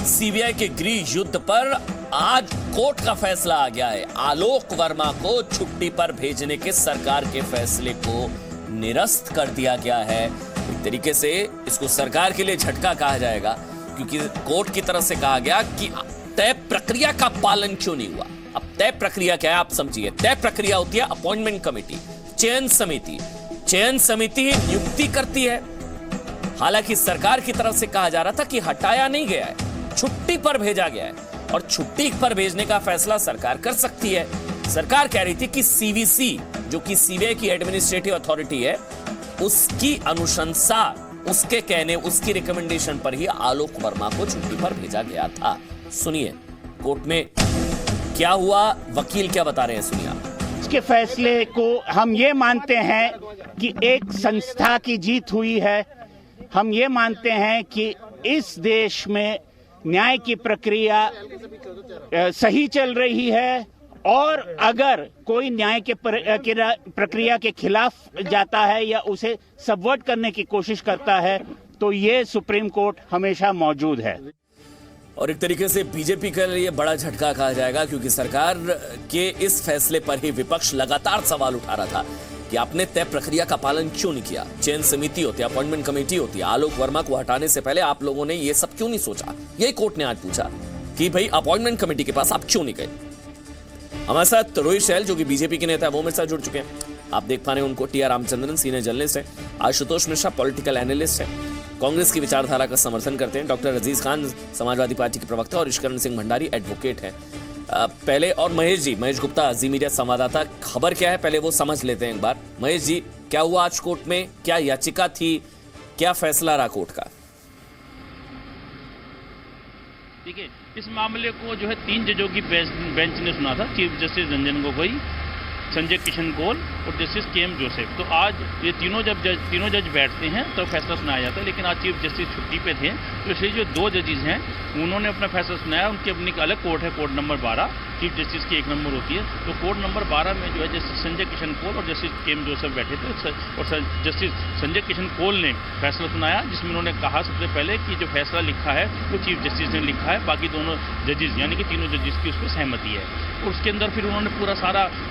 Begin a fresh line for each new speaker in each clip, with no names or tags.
CBI के गृह युद्ध पर आज कोर्ट का फैसला आ गया है। आलोक वर्मा को छुट्टी पर भेजने के सरकार के फैसले को निरस्त कर दिया गया है। एक तरीके से इसको सरकार के लिए झटका कहा जाएगा, क्योंकि कोर्ट की तरफ से कहा गया कि तय प्रक्रिया का पालन क्यों नहीं हुआ। अब तय प्रक्रिया क्या है आप समझिए। तय प्रक्रिया होती है अपॉइंटमेंट कमेटी, चयन समिति। चयन समिति नियुक्ति करती है। हालांकि सरकार की तरफ से कहा जा रहा था कि हटाया नहीं गया है, छुट्टी पर भेजा गया है, और छुट्टी पर भेजने का फैसला सरकार कर सकती है। सरकार कह रही थी कि सीवीसी, जो कि सीबीआई की एडमिनिस्ट्रेटिव अथॉरिटी है, उसकी अनुशंसा, उसके कहने, उसकी रिकमेंडेशन पर ही आलोक वर्मा को छुट्टी पर भेजा गया था। सुनिए कोर्ट में क्या हुआ, वकील क्या बता रहे हैं, सुनिए आप।
इसके फैसले को हम ये मानते हैं कि एक संस्था की जीत हुई है। हम ये मानते हैं कि इस देश में न्याय की प्रक्रिया सही चल रही है, और अगर कोई न्याय के प्रक्रिया के खिलाफ जाता है या उसे सबवर्ट करने की कोशिश करता है, तो ये सुप्रीम कोर्ट हमेशा मौजूद है।
और एक तरीके से बीजेपी के लिए बड़ा झटका कहा जाएगा, क्योंकि सरकार के इस फैसले पर ही विपक्ष लगातार सवाल उठा रहा था कि आपने तय प्रक्रिया का पालन क्यों नहीं किया। चयन समिति होती है, अपॉइंटमेंट कमेटी होती है, आलोक वर्मा को हटाने से पहले आप लोगों ने ये सब क्यों नहीं सोचा। यही कोर्ट ने आज पूछा कि भाई अपॉइंटमेंट कमेटी के पास आप क्यों नहीं गए। हमारे साथ रोहित शैल, जो कि बीजेपी के नेता है, वो मेरे साथ जुड़ चुके हैं। आप देख पा रहे हैं उनको। T R Ramachandran senior journalist है। आशुतोष मिश्रा पॉलिटिकल एनालिस्ट है, कांग्रेस की विचारधारा का समर्थन करते हैं। डॉक्टर अजीज खान समाजवादी पार्टी के प्रवक्ता, और ईश्वरण सिंह भंडारी एडवोकेट है। पहले, और महेश गुप्ता जी मीडिया संवाददाता। खबर क्या है पहले वो समझ लेते हैं एक बार। महेश जी, क्या हुआ आज कोर्ट में, क्या याचिका थी, क्या फैसला रहा कोर्ट का?
देखिए, इस मामले को जो है 3 जजों की बेंच ने सुना था। चीफ जस्टिस रंजन गोगोई, संजय किशन कौल और जस्टिस के एम जोसेफ। तो आज ये तीनों जज बैठते हैं तो फैसला सुनाया जाता है, लेकिन आज चीफ जस्टिस छुट्टी पे थे, तो इसलिए जो 2 जजेस हैं उन्होंने अपना फैसला सुनाया। उनकी अपनी अलग कोर्ट है, कोर्ट नंबर 12, चीफ जस्टिस की 1 नंबर होती है। तो कोर्ट नंबर 12 में जो है जस्टिस संजय किशन कौल और जस्टिस के एम जोसेफ बैठे थे, और जस्टिस संजय किशन कौल ने फैसला सुनाया, जिसमें उन्होंने कहा सबसे पहले कि जो फैसला लिखा है वो चीफ जस्टिस ने लिखा है, बाकी दोनों जजेस यानी कि तीनों जजेस की उस पर सहमति है। और उसके अंदर फिर उन्होंने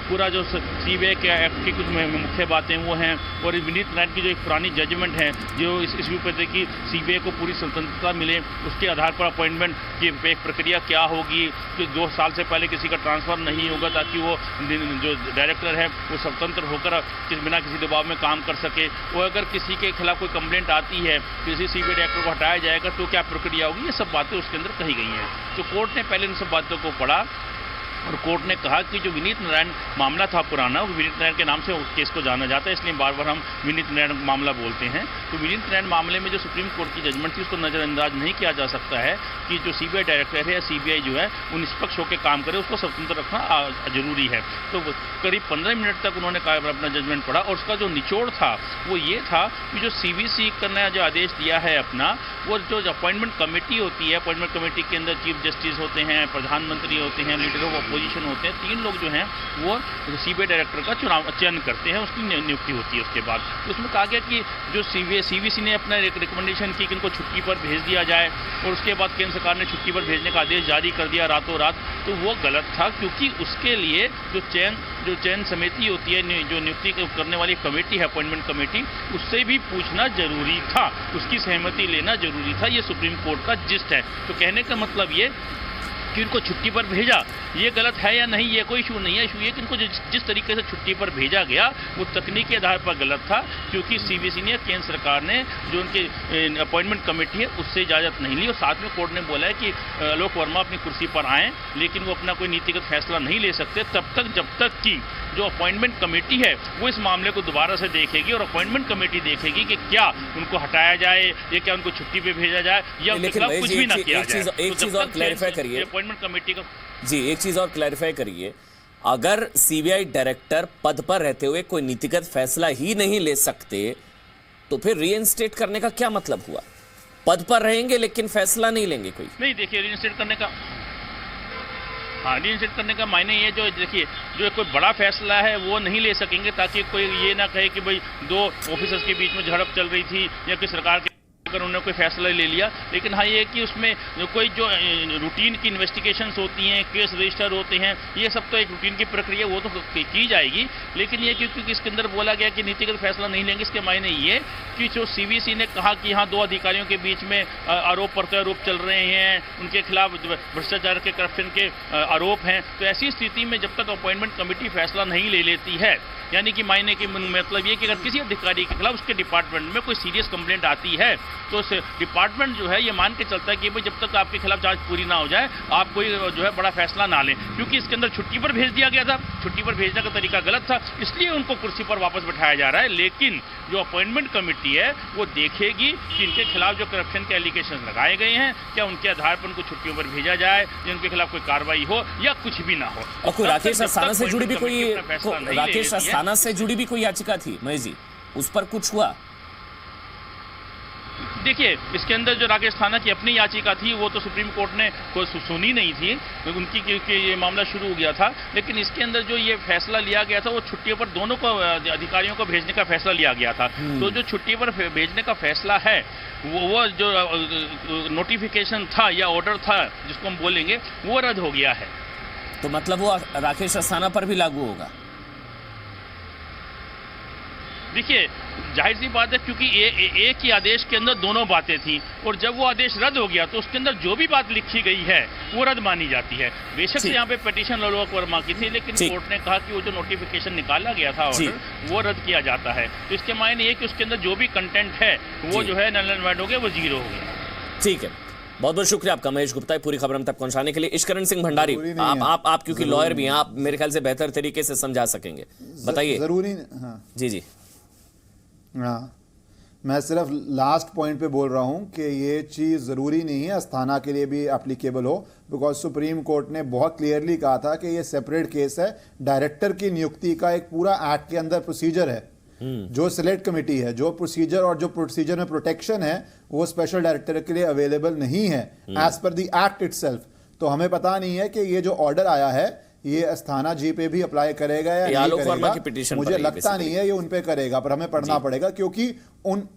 पूरा जो सीबीआई के एक्ट की कुछ मुख्य बातें वो हैं, और विनीत नारायण की जो एक पुरानी जजमेंट है जो इस ऊपर थे कि सीबीआई को पूरी स्वतंत्रता मिले, उसके आधार पर अपॉइंटमेंट की एक प्रक्रिया क्या होगी, कि 2 साल से पहले किसी का ट्रांसफर नहीं होगा, ताकि वो जो डायरेक्टर है वो स्वतंत्र होकर बिना किसी दबाव में काम कर सके। और अगर किसी के खिलाफ कोई कंप्लेंट आती है, किसी सीबीआई डायरेक्टर को हटाया जाएगा तो क्या प्रक्रिया होगी, ये सब बातें उसके अंदर कही गई हैं। तो कोर्ट ने पहले इन सब बातों को पढ़ा, और कोर्ट ने कहा कि जो विनीत नारायण मामला था पुराना, वो विनीत नारायण के नाम से केस को जाना जाता है, इसलिए बार बार हम विनीत नारायण मामला बोलते हैं। तो विनीत नारायण मामले में जो सुप्रीम कोर्ट की जजमेंट थी उसको नज़रअंदाज नहीं किया जा सकता है कि जो सीबीआई डायरेक्टर है या सीबीआई जो है वो निष्पक्ष होकर काम करे, उसको स्वतंत्र रखना जरूरी है। तो करीब 15 मिनट तक उन्होंने अपना जजमेंट पढ़ा, और उसका जो निचोड़ था वो ये था कि जो सीवीसी का नया जो आदेश दिया है अपना, वो जो अपॉइंटमेंट कमेटी होती है, अपॉइंटमेंट कमेटी के अंदर चीफ जस्टिस होते हैं, प्रधानमंत्री होते हैं, लीडर ऑफ अपोजिशन होते हैं, 3 लोग जो हैं वो सीबीआई डायरेक्टर का चयन करते हैं, उसकी नियुक्ति होती है उसके बाद। तो उसमें कहा गया कि जो सीवीसी ने अपना रिकमेंडेशन की कि इनको छुट्टी पर भेज दिया जाए, और उसके बाद केंद्र सरकार ने छुट्टी पर भेजने का आदेश जारी कर दिया रातों रात, तो वो गलत था, क्योंकि उसके लिए जो चयन समिति होती है, जो नियुक्ति करने वाली कमेटी है, अपॉइंटमेंट कमेटी, उससे भी पूछना जरूरी था, उसकी सहमति लेना जरूरी था। ये सुप्रीम कोर्ट का जिस्ट है। तो कहने का मतलब ये कि उनको छुट्टी पर भेजा, ये गलत है या नहीं, ये कोई इशू नहीं है। इशू ये कि उनको जिस तरीके से छुट्टी पर भेजा गया वो तकनीकी आधार पर गलत था, क्योंकि सीबीसी ने, केंद्र सरकार ने जो उनकी अपॉइंटमेंट कमेटी है उससे इजाज़त नहीं ली। और साथ में कोर्ट ने बोला है कि आलोक वर्मा अपनी कुर्सी पर आएँ, लेकिन वो अपना कोई नीतिगत फैसला नहीं ले सकते तब तक जब तक कि जो अपॉइंटमेंट कमेटी है वो इस मामले को दोबारा से देखेगी, और अपॉइंटमेंट कमेटी देखेगी कि क्या उनको हटाया जाए या क्या उनको छुट्टी पे भेजा जाए या उनके खिलाफ कुछ भी ना किया जाए।
एक चीज और क्लैरिफाई करिए
अपॉइंटमेंट कमेटी का।
जी, एक चीज और क्लैरिफाई करिए। अगर सीबीआई डायरेक्टर पद पर रहते हुए कोई नीतिगत फैसला ही नहीं ले सकते, तो फिर रीइंस्टेट करने का क्या मतलब हुआ? पद पर रहेंगे लेकिन फैसला नहीं लेंगे कोई?
नहीं, देखिए, रीइंस्टेट करने का रीइंस्टेट करने का मायने ये, जो देखिए, जो कोई बड़ा फैसला है वो नहीं ले सकेंगे, ताकि कोई ये ना कहे कि भाई 2 ऑफिसर्स के बीच में झड़प चल रही थी या कि सरकार के अगर उन्होंने कोई फैसला ले लिया, लेकिन हाँ ये कि उसमें कोई जो रूटीन की इन्वेस्टिगेशंस होती हैं, केस रजिस्टर होते हैं, ये सब तो एक रूटीन की प्रक्रिया वो तो की जाएगी। लेकिन ये क्योंकि इसके अंदर बोला गया कि नीतिगत फैसला नहीं लेंगे, इसके मायने ये कि जो सीवीसी ने कहा कि यहाँ 2 अधिकारियों के बीच में आरोप प्रत्यारोप चल रहे हैं, उनके खिलाफ भ्रष्टाचार के करप्शन के आरोप हैं, तो ऐसी स्थिति में जब तक अपॉइंटमेंट कमेटी फैसला नहीं ले लेती है, यानी कि मायने की मतलब ये कि अगर किसी अधिकारी के खिलाफ उसके डिपार्टमेंट में कोई सीरियस कंप्लेंट आती है तो उस डिपार्टमेंट जो है ये मान के चलता है कि भाई जब तक आपके खिलाफ जांच पूरी ना हो जाए आप कोई जो है बड़ा फैसला ना लें। क्योंकि इसके अंदर छुट्टी पर भेज दिया गया था, छुट्टी पर भेजने का तरीका गलत था, इसलिए उनको कुर्सी पर वापस बैठाया जा रहा है। लेकिन जो अपॉइंटमेंट कमेटी है वो देखेगी कि इनके खिलाफ जो करप्शन के एलिगेशन लगाए गए हैं क्या उनके आधार पर उनको छुट्टियों पर भेजा जाए, या उनके खिलाफ कोई कार्रवाई हो या कुछ भी ना हो।
और कोई राकेश अस्थाना से जुड़ी भी कोई राकेश अस्थाना से जुड़ी भी कोई याचिका थी महेश जी, उस पर कुछ हुआ?
देखिए इसके अंदर जो राकेश अस्थाना की अपनी याचिका थी वो तो सुप्रीम कोर्ट ने कोई सुनी नहीं थी उनकी, क्योंकि ये मामला शुरू हो गया था। लेकिन इसके अंदर जो ये फैसला लिया गया था वो छुट्टियों पर दोनों को अधिकारियों को भेजने का फैसला लिया गया था। तो जो छुट्टी पर भेजने का फैसला है वो जो नोटिफिकेशन था या ऑर्डर था जिसको हम बोलेंगे वो रद्द हो गया है।
तो मतलब वो राकेश अस्थाना पर भी लागू होगा?
देखिए जाहिर सी बात है क्योंकि एक ही आदेश के अंदर दोनों बातें थी, और जब वो आदेश रद्द हो गया तो उसके अंदर जो भी बात लिखी गई है वो रद्द मानी जाती है। बेशक से यहाँ पे पिटीशन आलोक वर्मा की थी, लेकिन कोर्ट ने कहा कि वो जो नोटिफिकेशन निकाला गया था ऑर्डर वो रद्द किया जाता है। तो इसके मायने ये कि उसके अंदर जो भी कंटेंट है वो जो है नल एंड वाइड हो गया, वो जीरो हो गया।
ठीक है, बहुत बहुत शुक्रिया आपका महेश गुप्ता पूरी खबर हम तक पहुंचाने के लिए। इश्करण सिंह भंडारी, आप क्योंकि लॉयर भी हैं, आप मेरे ख्याल से बेहतर तरीके से समझा सकेंगे, बताइए।
जरूरी
जी
हाँ, मैं सिर्फ लास्ट पॉइंट पे बोल रहा हूं कि ये चीज़ ज़रूरी नहीं है अस्थाना के लिए भी एप्लीकेबल हो, बिकॉज सुप्रीम कोर्ट ने बहुत क्लियरली कहा था कि ये सेपरेट केस है। डायरेक्टर की नियुक्ति का एक पूरा एक्ट के अंदर प्रोसीजर है, जो सिलेक्ट कमेटी है, जो प्रोसीजर और जो प्रोसीजर में प्रोटेक्शन है वो स्पेशल डायरेक्टर के लिए अवेलेबल नहीं है as per the act itself. तो हमें पता नहीं है कि ये जो ऑर्डर आया है ये अस्थाना जी पे भी अप्लाई करेगा या नहीं करेगा, मुझे लगता नहीं है ये उन पे करेगा, पर हमें पढ़ना पड़ेगा क्योंकि उन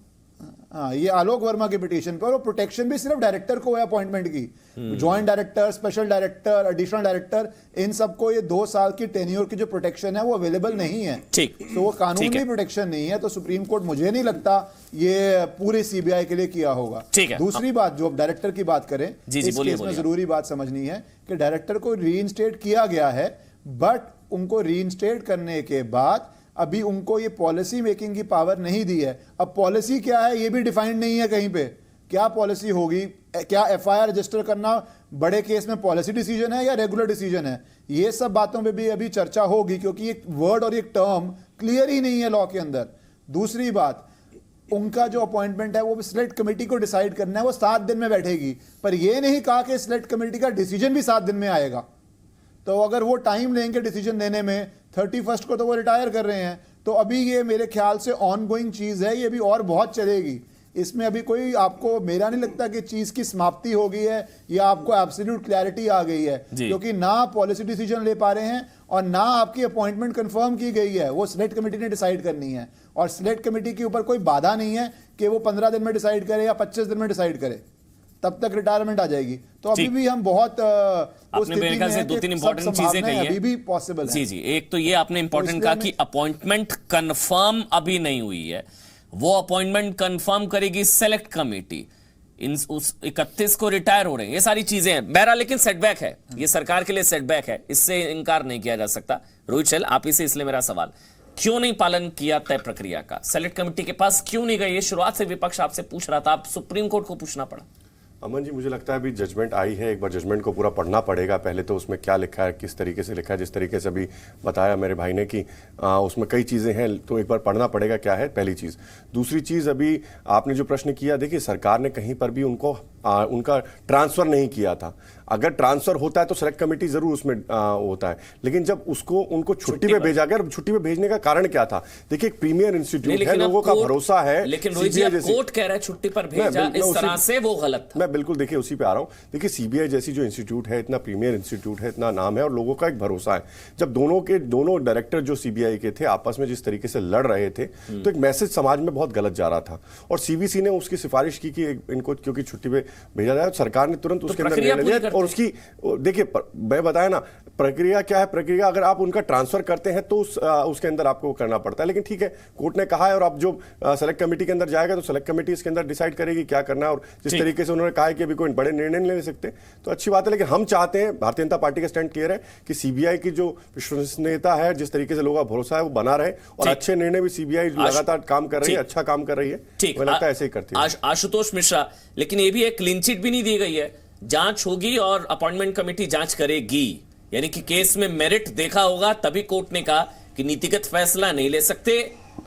ये आलोक वर्मा की पिटीशन पर प्रोटेक्शन भी सिर्फ डायरेक्टर को है अपॉइंटमेंट की, joint director, special director, additional director, इन सबको ये 2 साल की टेन्योर की जो प्रोटेक्शन है वो अवेलेबल नहीं है।
ठीक,
तो वो कानूनी प्रोटेक्शन नहीं है। तो सुप्रीम कोर्ट मुझे नहीं लगता ये पूरे सीबीआई के लिए किया होगा। दूसरी बात जो डायरेक्टर की बात करें, इस केस में जरूरी बात समझनी है कि डायरेक्टर को रीइंस्टेट किया गया है, बट उनको रीइंस्टेट करने के बाद अभी उनको ये पॉलिसी मेकिंग की पावर नहीं दी है। अब पॉलिसी क्या है ये भी डिफाइंड नहीं है कहीं पे, क्या पॉलिसी होगी, क्या एफआईआर रजिस्टर करना बड़े केस में पॉलिसी डिसीजन है या रेगुलर डिसीजन है, ये सब बातों पे भी अभी चर्चा होगी क्योंकि एक वर्ड और एक टर्म क्लियर ही नहीं है लॉ के अंदर। दूसरी बात, उनका जो अपॉइंटमेंट है वो सिलेक्ट कमेटी को डिसाइड करना है, वो 7 दिन में बैठेगी, पर ये नहीं कहा कि सिलेक्ट कमेटी का डिसीजन भी 7 दिन में आएगा। तो अगर वो टाइम लेंगे डिसीजन लेने में, 31 को तो वो रिटायर कर रहे हैं, तो अभी ये मेरे ख्याल से ऑन गोइंग चीज है, ये भी और बहुत चलेगी। इसमें अभी कोई आपको, मेरा नहीं लगता कि चीज की समाप्ति हो गई है या आपको एब्सोल्यूट क्लैरिटी आ गई है, क्योंकि ना पॉलिसी डिसीजन ले पा रहे हैं और ना आपकी अपॉइंटमेंट कंफर्म की गई है, वो सिलेक्ट कमेटी ने डिसाइड करनी है। और सिलेक्ट कमेटी के ऊपर कोई बाधा नहीं है कि वो 15 दिन में डिसाइड करे या 25 दिन में डिसाइड करे, तब तक रिटायरमेंट आ जाएगी। तो अभी भी हम बहुत
आपने मेरे ख्याल से 2-3 इंपॉर्टेंट चीजें कही हैं,
अभी भी पॉसिबल है।
जी, एक तो ये आपने इंपॉर्टेंट कहा कि अपॉइंटमेंट कंफर्म अभी नहीं हुई है, वो अपॉइंटमेंट कंफर्म करेगी सेलेक्ट कमेटी। उस 31 को रिटायर हो रहे हैं, ये सारी चीजें हैं। बहरहाल लेकिन सेटबैक है, ये सरकार के लिए सेटबैक है, इससे इनकार नहीं किया जा सकता। रोहित शैल, आप ही से इसलिए मेरा सवाल, क्यों नहीं पालन किया तय प्रक्रिया का, सेलेक्ट कमेटी के पास क्यों नहीं गए? ये शुरुआत से विपक्ष आपसे पूछ रहा था, आप सुप्रीम कोर्ट को पूछना पड़ा।
अमन जी, मुझे लगता है अभी जजमेंट आई है, एक बार जजमेंट को पूरा पढ़ना पड़ेगा। पहले तो उसमें क्या लिखा है, किस तरीके से लिखा है, जिस तरीके से अभी बताया मेरे भाई ने कि उसमें कई चीज़ें हैं, तो एक बार पढ़ना पड़ेगा क्या है, पहली चीज़। दूसरी चीज़, अभी आपने जो प्रश्न किया, देखिए सरकार ने कहीं पर भी उनको उनका ट्रांसफ़र नहीं किया था। अगर ट्रांसफ़र होता है तो सेलेक्ट कमेटी ज़रूर उसमें होता है, लेकिन जब उनको छुट्टी पे भेजा गया, छुट्टी पे भेजने का कारण क्या था? देखिए एक प्रीमियर इंस्टीट्यूट है, लोगों का भरोसा है।
लेकिन कोर्ट कह रहा है छुट्टी पर भेजा, इस तरह से वो गलत था।
बिल्कुल देखिए उसी पे आ रहा हूं। देखिए सीबीआई जैसी जो इंस्टीट्यूट है, इतना प्रीमियर इंस्टीट्यूट है, इतना नाम है और लोगों का एक भरोसा है, जब दोनों डायरेक्टर जो सीबीआई के थे आपस में जिस तरीके से लड़ रहे थे तो एक मैसेज समाज में बहुत गलत जा रहा था और सीवीसी ने उसकी सिफारिश की कि इनको क्योंकि छुट्टी पे भेजा जाए, सरकार ने तुरंत उसके अंदर निर्णय लिया और उसकी देखिए मैं बताया ना प्रक्रिया क्या है। प्रक्रिया अगर आप उनका ट्रांसफर करते हैं तो उसके अंदर आपको करना पड़ता है, लेकिन ठीक है कोर्ट ने कहा है और अब जो सेलेक्ट कमेटी के अंदर जाएगा तो सेलेक्ट कमेटी इसके अंदर डिसाइड करेगी क्या करना है और जिस तरीके से उन्होंने कहा है कि अभी कोई बड़े निर्णय नहीं ले सकते तो अच्छी बात है। लेकिन हम चाहते हैं, भारतीय जनता पार्टी का स्टैंड क्लियर है कि सीबीआई की जो विश्वसनीयता है, जिस तरीके से लोगों का भरोसा है वो बना रहे और अच्छे निर्णय भी सीबीआई लगातार काम कर रही है, अच्छा काम कर रही है, मुझे लगता है ऐसे ही करती है।
आशुतोष मिश्रा, लेकिन ये भी एक क्लीन चिट भी नहीं दी गई है, जांच होगी और अपॉइंटमेंट कमेटी जांच करेगी, यानी कि केस में मेरिट देखा होगा तभी कोर्ट ने कहा कि नीतिगत फैसला नहीं ले सकते,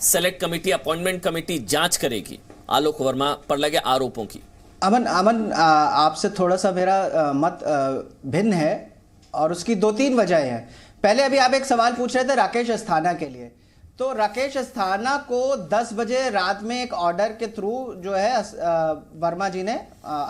सेलेक्ट कमेटी अपॉइंटमेंट कमेटी जांच करेगी आलोक वर्मा पर लगे आरोपों की।
अमन आपसे थोड़ा सा मेरा मत भिन्न है और उसकी 2-3 वजह हैं। पहले अभी आप एक सवाल पूछ रहे थे राकेश अस्थाना के लिए, तो राकेश अस्थाना को 10 बजे रात में एक ऑर्डर के थ्रू जो है वर्मा जी ने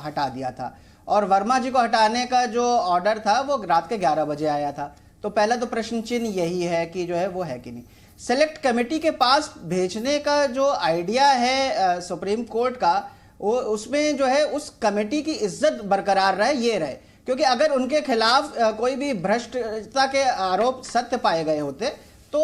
हटा दिया था और वर्मा जी को हटाने का जो ऑर्डर था वो रात के 11 बजे आया था। तो पहला तो प्रश्न चिन्ह यही है कि जो है वो है कि नहीं। सेलेक्ट कमेटी के पास भेजने का जो आइडिया है सुप्रीम कोर्ट का, वो उसमें जो है उस कमेटी की इज्जत बरकरार रहे, ये रहे, क्योंकि अगर उनके खिलाफ कोई भी भ्रष्टता के आरोप सत्य पाए गए होते तो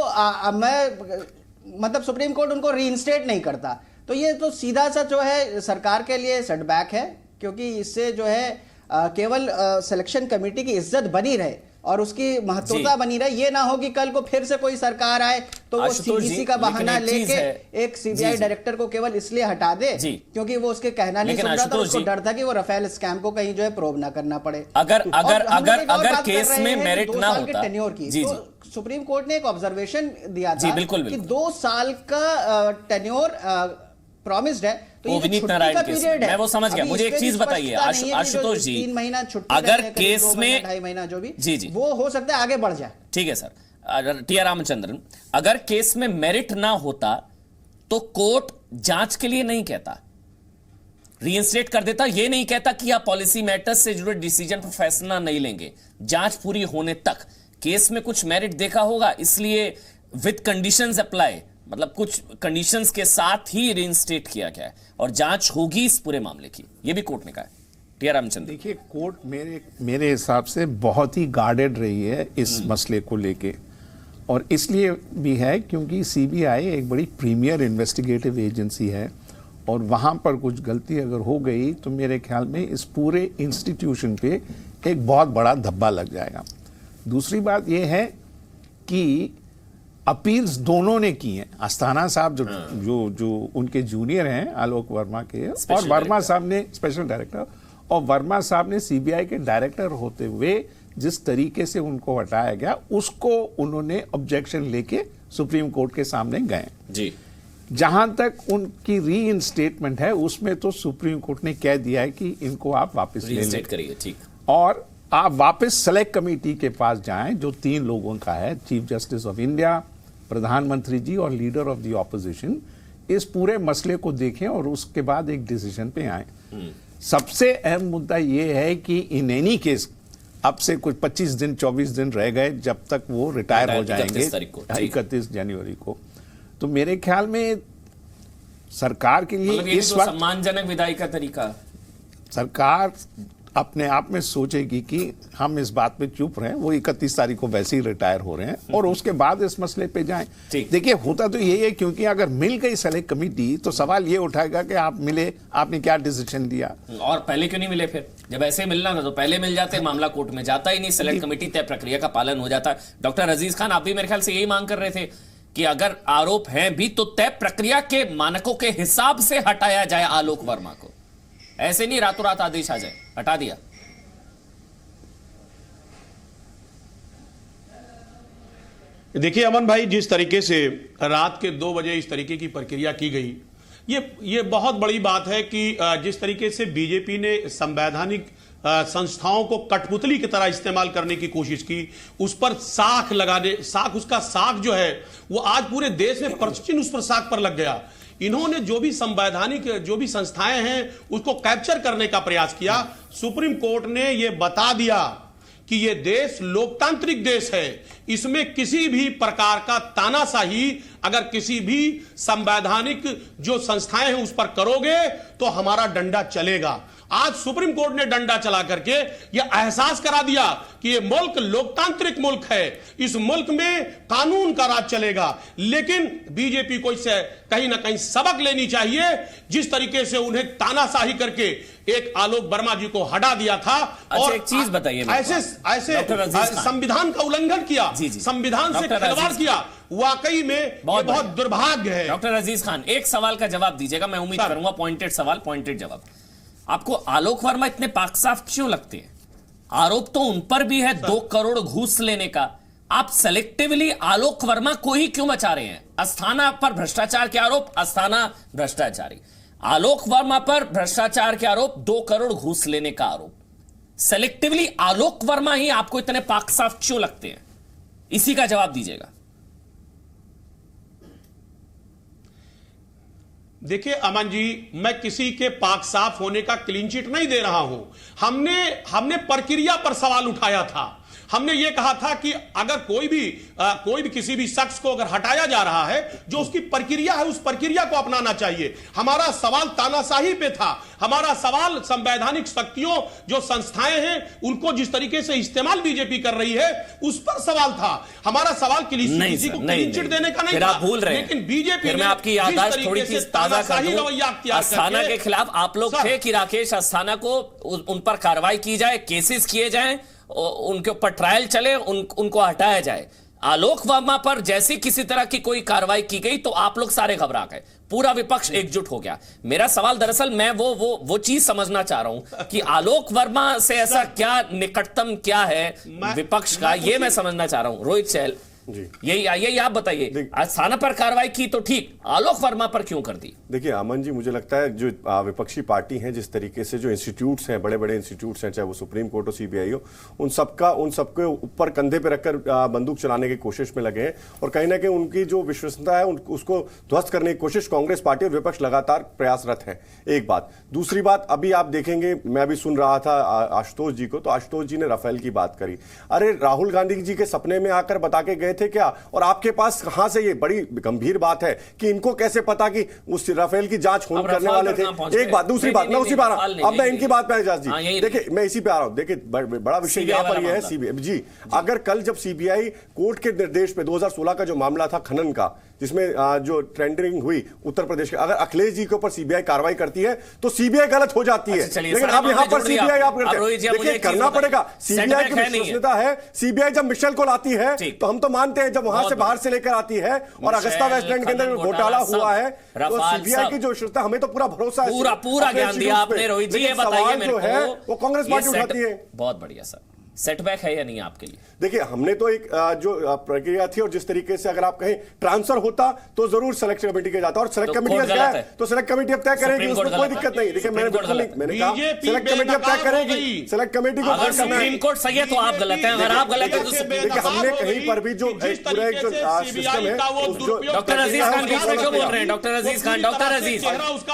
मतलब सुप्रीम कोर्ट उनको रीइंस्टेट नहीं करता। तो ये तो सीधा सा जो है सरकार के लिए सेटबैक है, क्योंकि इससे जो है केवल सिलेक्शन कमेटी की इज्जत बनी रहे और उसकी महत्वता बनी रहे, ये ना हो कि कल को फिर से कोई सरकार आए तो वो सीबीसी का बहाना लेके एक सीबीआई डायरेक्टर को केवल इसलिए हटा दे क्योंकि वो उसके कहना नहीं सुन रहा था, उसको डर था कि वो राफेल स्कैम को कहीं जो है प्रोब ना करना पड़े।
अगर केस में मेरिट ना होता टेन्योर की,
तो सुप्रीम कोर्ट ने एक ऑब्जर्वेशन दिया था कि 2 साल का टेन्योर प्रॉमिस्ड है, तो ये
विनीत नारायण केस मैं वो समझ गया। मुझे एक चीज बताइए आशुतोष जी,
3 महीना छुट्टी
अगर केस में
2.5 महीना जो भी
जी
वो हो सकता है आगे बढ़ जाए।
ठीक है सर। टी आर रामचंद्रन, अगर केस में मेरिट ना होता तो कोर्ट जांच के लिए नहीं कहता, रीइंस्टेट कर देता, ये नहीं कहता कि आप पॉलिसी मैटर्स से जुड़े डिसीजन पर फैसला नहीं लेंगे जांच पूरी होने तक। केस में कुछ मेरिट देखा होगा इसलिए विद कंडीशंस अप्लाई, मतलब कुछ कंडीशंस के साथ ही रीइंस्टेट किया गया है और जांच होगी इस पूरे मामले की, ये भी कोर्ट ने कहा है। टी आर रामचंद्र,
देखिए कोर्ट मेरे हिसाब से बहुत ही गार्डेड रही है इस मसले को लेके, और इसलिए भी है क्योंकि सीबीआई एक बड़ी प्रीमियर इन्वेस्टिगेटिव एजेंसी है और वहां पर कुछ गलती अगर हो गई तो मेरे ख्याल में इस पूरे इंस्टीट्यूशन पे एक बहुत बड़ा धब्बा लग जाएगा। दूसरी बात यह है कि अपील्स दोनों ने की हैं, अस्थाना साहब जो उनके जूनियर हैं आलोक वर्मा के, और वर्मा साहब ने स्पेशल डायरेक्टर, और वर्मा साहब ने सीबीआई के डायरेक्टर होते हुए जिस तरीके से उनको हटाया गया उसको उन्होंने ऑब्जेक्शन लेके सुप्रीम कोर्ट के सामने गए
जी।
जहां तक उनकी रीइंस्टेटमेंट है उसमें तो सुप्रीम कोर्ट ने कह दिया है कि इनको आप वापस ले लें
करिए, ठीक,
और आप वापस सेलेक्ट कमेटी के पास जाएं जो 3 लोगों का है, चीफ जस्टिस ऑफ इंडिया, प्रधानमंत्री जी और लीडर ऑफ द ऑपोजिशन, इस पूरे मसले को देखें और उसके बाद एक डिसीजन पे आए। सबसे अहम मुद्दा यह है कि इन एनी केस अब से कुछ 25 दिन 24 दिन रह गए जब तक वो रिटायर हो जाएंगे 31 जनवरी को, तो मेरे ख्याल में सरकार के लिए इस वक्त
सम्मानजनक विदाई का तरीका,
सरकार अपने आप में सोचेगी कि हम इस बात पे चुप रहें, वो 31 तारीख को वैसे ही रिटायर हो रहे हैं और उसके बाद इस मसले पे जाएं। देखिए होता तो यही है, क्योंकि अगर मिल गई सेलेक्ट कमेटी तो सवाल ये उठाएगा कि आप मिले, आपने क्या डिसीजन लिया
और पहले क्यों नहीं मिले? फिर जब ऐसे मिलना था तो पहले मिल जाते, मामला कोर्ट में जाता ही नहीं, सेलेक्ट कमेटी तय प्रक्रिया का पालन हो जाता। डॉक्टर अजीज खान, आप भी मेरे ख्याल से यही मांग कर रहे थे कि अगर आरोप हैं भी तो तय प्रक्रिया के मानकों के हिसाब से हटाया जाए आलोक वर्मा को, ऐसे नहीं रातों रात आदेश आ जाए, हटा दिया।
देखिए अमन भाई, जिस तरीके से रात के 2 बजे इस तरीके की प्रक्रिया की गई, ये बहुत बड़ी बात है कि जिस तरीके से बीजेपी ने संवैधानिक संस्थाओं को कठपुतली की तरह इस्तेमाल करने की कोशिश की, उस पर साख लगाने, उसका साख जो है वो आज पूरे देश में प्रश्न उस पर साख पर लग गया। इन्होंने जो भी संवैधानिक जो भी संस्थाएं हैं उसको कैप्चर करने का प्रयास किया। सुप्रीम कोर्ट ने यह बता दिया कि यह देश लोकतांत्रिक देश है, इसमें किसी भी प्रकार का तानाशाही अगर किसी भी संवैधानिक जो संस्थाएं हैं उस पर करोगे तो हमारा डंडा चलेगा। आज सुप्रीम कोर्ट ने डंडा चला करके यह एहसास करा दिया कि यह मुल्क लोकतांत्रिक मुल्क है, इस मुल्क में कानून का राज चलेगा। लेकिन बीजेपी को इससे कहीं ना कहीं सबक लेनी चाहिए। जिस तरीके से उन्हें तानाशाही करके एक आलोक वर्मा जी को हटा दिया था और
एक चीज बताइए,
ऐसे संविधान का उल्लंघन किया, संविधान से खिलवाड़ किया, वाकई में बहुत दुर्भाग्य है।
डॉक्टर अजीज खान, एक सवाल का जवाब दीजिएगा, मैं उम्मीद करूंगा पॉइंटेड सवाल पॉइंटेड जवाब। आपको आलोक वर्मा इतने पाकसाफ क्यों लगते हैं? आरोप तो उन पर भी है 2 करोड़ घूस लेने का। आप सेलेक्टिवली आलोक वर्मा को ही क्यों बचा रहे हैं? अस्थाना पर भ्रष्टाचार के आरोप, अस्थाना भ्रष्टाचारी। आलोक वर्मा पर भ्रष्टाचार के आरोप, 2 करोड़ घूस लेने का आरोप। सेलेक्टिवली आलोक वर्मा ही आपको इतने पाकसाफ क्यों लगते हैं? इसी का जवाब दीजिएगा।
देखिए अमन जी, मैं किसी के पाक साफ होने का क्लीन चिट नहीं दे रहा हूं। हमने प्रक्रिया पर सवाल उठाया था। हमने यह कहा था कि अगर कोई भी किसी भी शख्स को अगर हटाया जा रहा है, जो उसकी प्रक्रिया है उस प्रक्रिया को अपनाना चाहिए। हमारा सवाल तानाशाही पे था, हमारा सवाल संवैधानिक शक्तियों जो संस्थाएं हैं उनको जिस तरीके से इस्तेमाल बीजेपी कर रही है उस पर सवाल था। हमारा सवाल किसी को क्लीन चिट देने का नहीं था।
आप भूल रहे हैं,
लेकिन बीजेपी
फिर मैं आपकी याददाश्त थोड़ी सी ताजा कर दूं। अस्थाना के खिलाफ आप लोग थे कि राकेश अस्थाना को उन पर कार्रवाई की जाए, केसेस किए जाएं, उनके ऊपर ट्रायल चले, उनको हटाया जाए। आलोक वर्मा पर जैसी किसी तरह की कोई कार्रवाई की गई तो आप लोग सारे घबरा गए, पूरा विपक्ष एकजुट हो गया। मेरा सवाल दरअसल मैं वो चीज समझना चाह रहा हूं कि आलोक वर्मा से ऐसा क्या निकटतम क्या है विपक्ष का, ये मैं समझना चाह रहा हूं। रोहित सहल, यही आप बताइए। अस्थाना पर कार्रवाई की तो ठीक, आलोक वर्मा पर क्यों कर दी?
देखिए अमन जी, मुझे लगता है जो विपक्षी पार्टी हैं, जिस तरीके से जो इंस्टीट्यूट्स हैं, बड़े बड़े इंस्टीट्यूट्स हैं, चाहे वो सुप्रीम कोर्ट हो, सीबीआई हो, उन सबके ऊपर कंधे पे रखकर बंदूक चलाने की कोशिश में लगे हैं और कहीं ना कहीं उनकी जो विश्वसनीयता है उसको ध्वस्त करने की कोशिश कांग्रेस पार्टी और विपक्ष लगातार प्रयासरत है। एक बात। दूसरी बात, अभी आप देखेंगे, मैं अभी सुन रहा था आशुतोष जी को, तो आशुतोष जी ने राफेल की बात करी। अरे राहुल गांधी जी के सपने में आकर बता के गए थे क्या? और आपके पास कहां से? ये बड़ी गंभीर बात है कि इनको कैसे पता कि उस राफेल की जांच होने करने वाले थे। एक बात। दूसरी बात, मैं उसी पर आ रहा हूं, अब मैं इनकी बात पे एजाज जी, देखिए मैं इसी पे आ रहा हूं। देखिए बड़ा विषय यहां पर यह है सीबीआई जी। अगर कल जब सीबीआई कोर्ट के निर्देश पे 2016 का जो मामला था खनन का, जिसमें जो टेंडरिंग हुई उत्तर प्रदेश के, अगर अखिलेश जी के ऊपर सीबीआई कार्रवाई करती है तो सीबीआई गलत हो जाती है। लेकिन अब यहां पर सीबीआई आप देखिए करना पड़ेगा। सीबीआई की विश्वसनीयता है। सीबीआई जब मिशेल को लाती है तो हम तो मानते हैं, जब वहां से बाहर से लेकर आती है और अगस्ता वेस्टलैंड के अंदर घोटाला हुआ है तो सीबीआई की जो विश्वसनीयता, हमें तो पूरा भरोसा है।
पूरा ज्ञान दिया आपने रोहित जी। ये बताइए मेरे को,
वो कांग्रेस पार्टी उठाती है।
बहुत बढ़िया सर। सेटबैक है या नहीं आपके लिए?
देखिए हमने तो एक जो प्रक्रिया थी और जिस तरीके से अगर आप कहें ट्रांसफर होता तो जरूर सेलेक्ट कमेटी के जाता, और सेलेक्ट कमेटी का है तो सेलेक्ट कमेटी अब तय करेगी, उसमें कोई दिक्कत नहीं। देखिए मैंने कहा सेलेक्ट कमेटी अब तय करेगी, सेलेक्ट कमेटी को
अगर सुप्रीम कोर्ट सही है तो आप गलत हैं, अगर आप गलत हैं तो
देखिए हमने कहीं पर भी जो पूरा एक जो सिस्टम है।
डॉक्टर अजीज खान बीच में क्यों बोल रहे हैं? डॉक्टर अजीज खान, डॉक्टर अजीज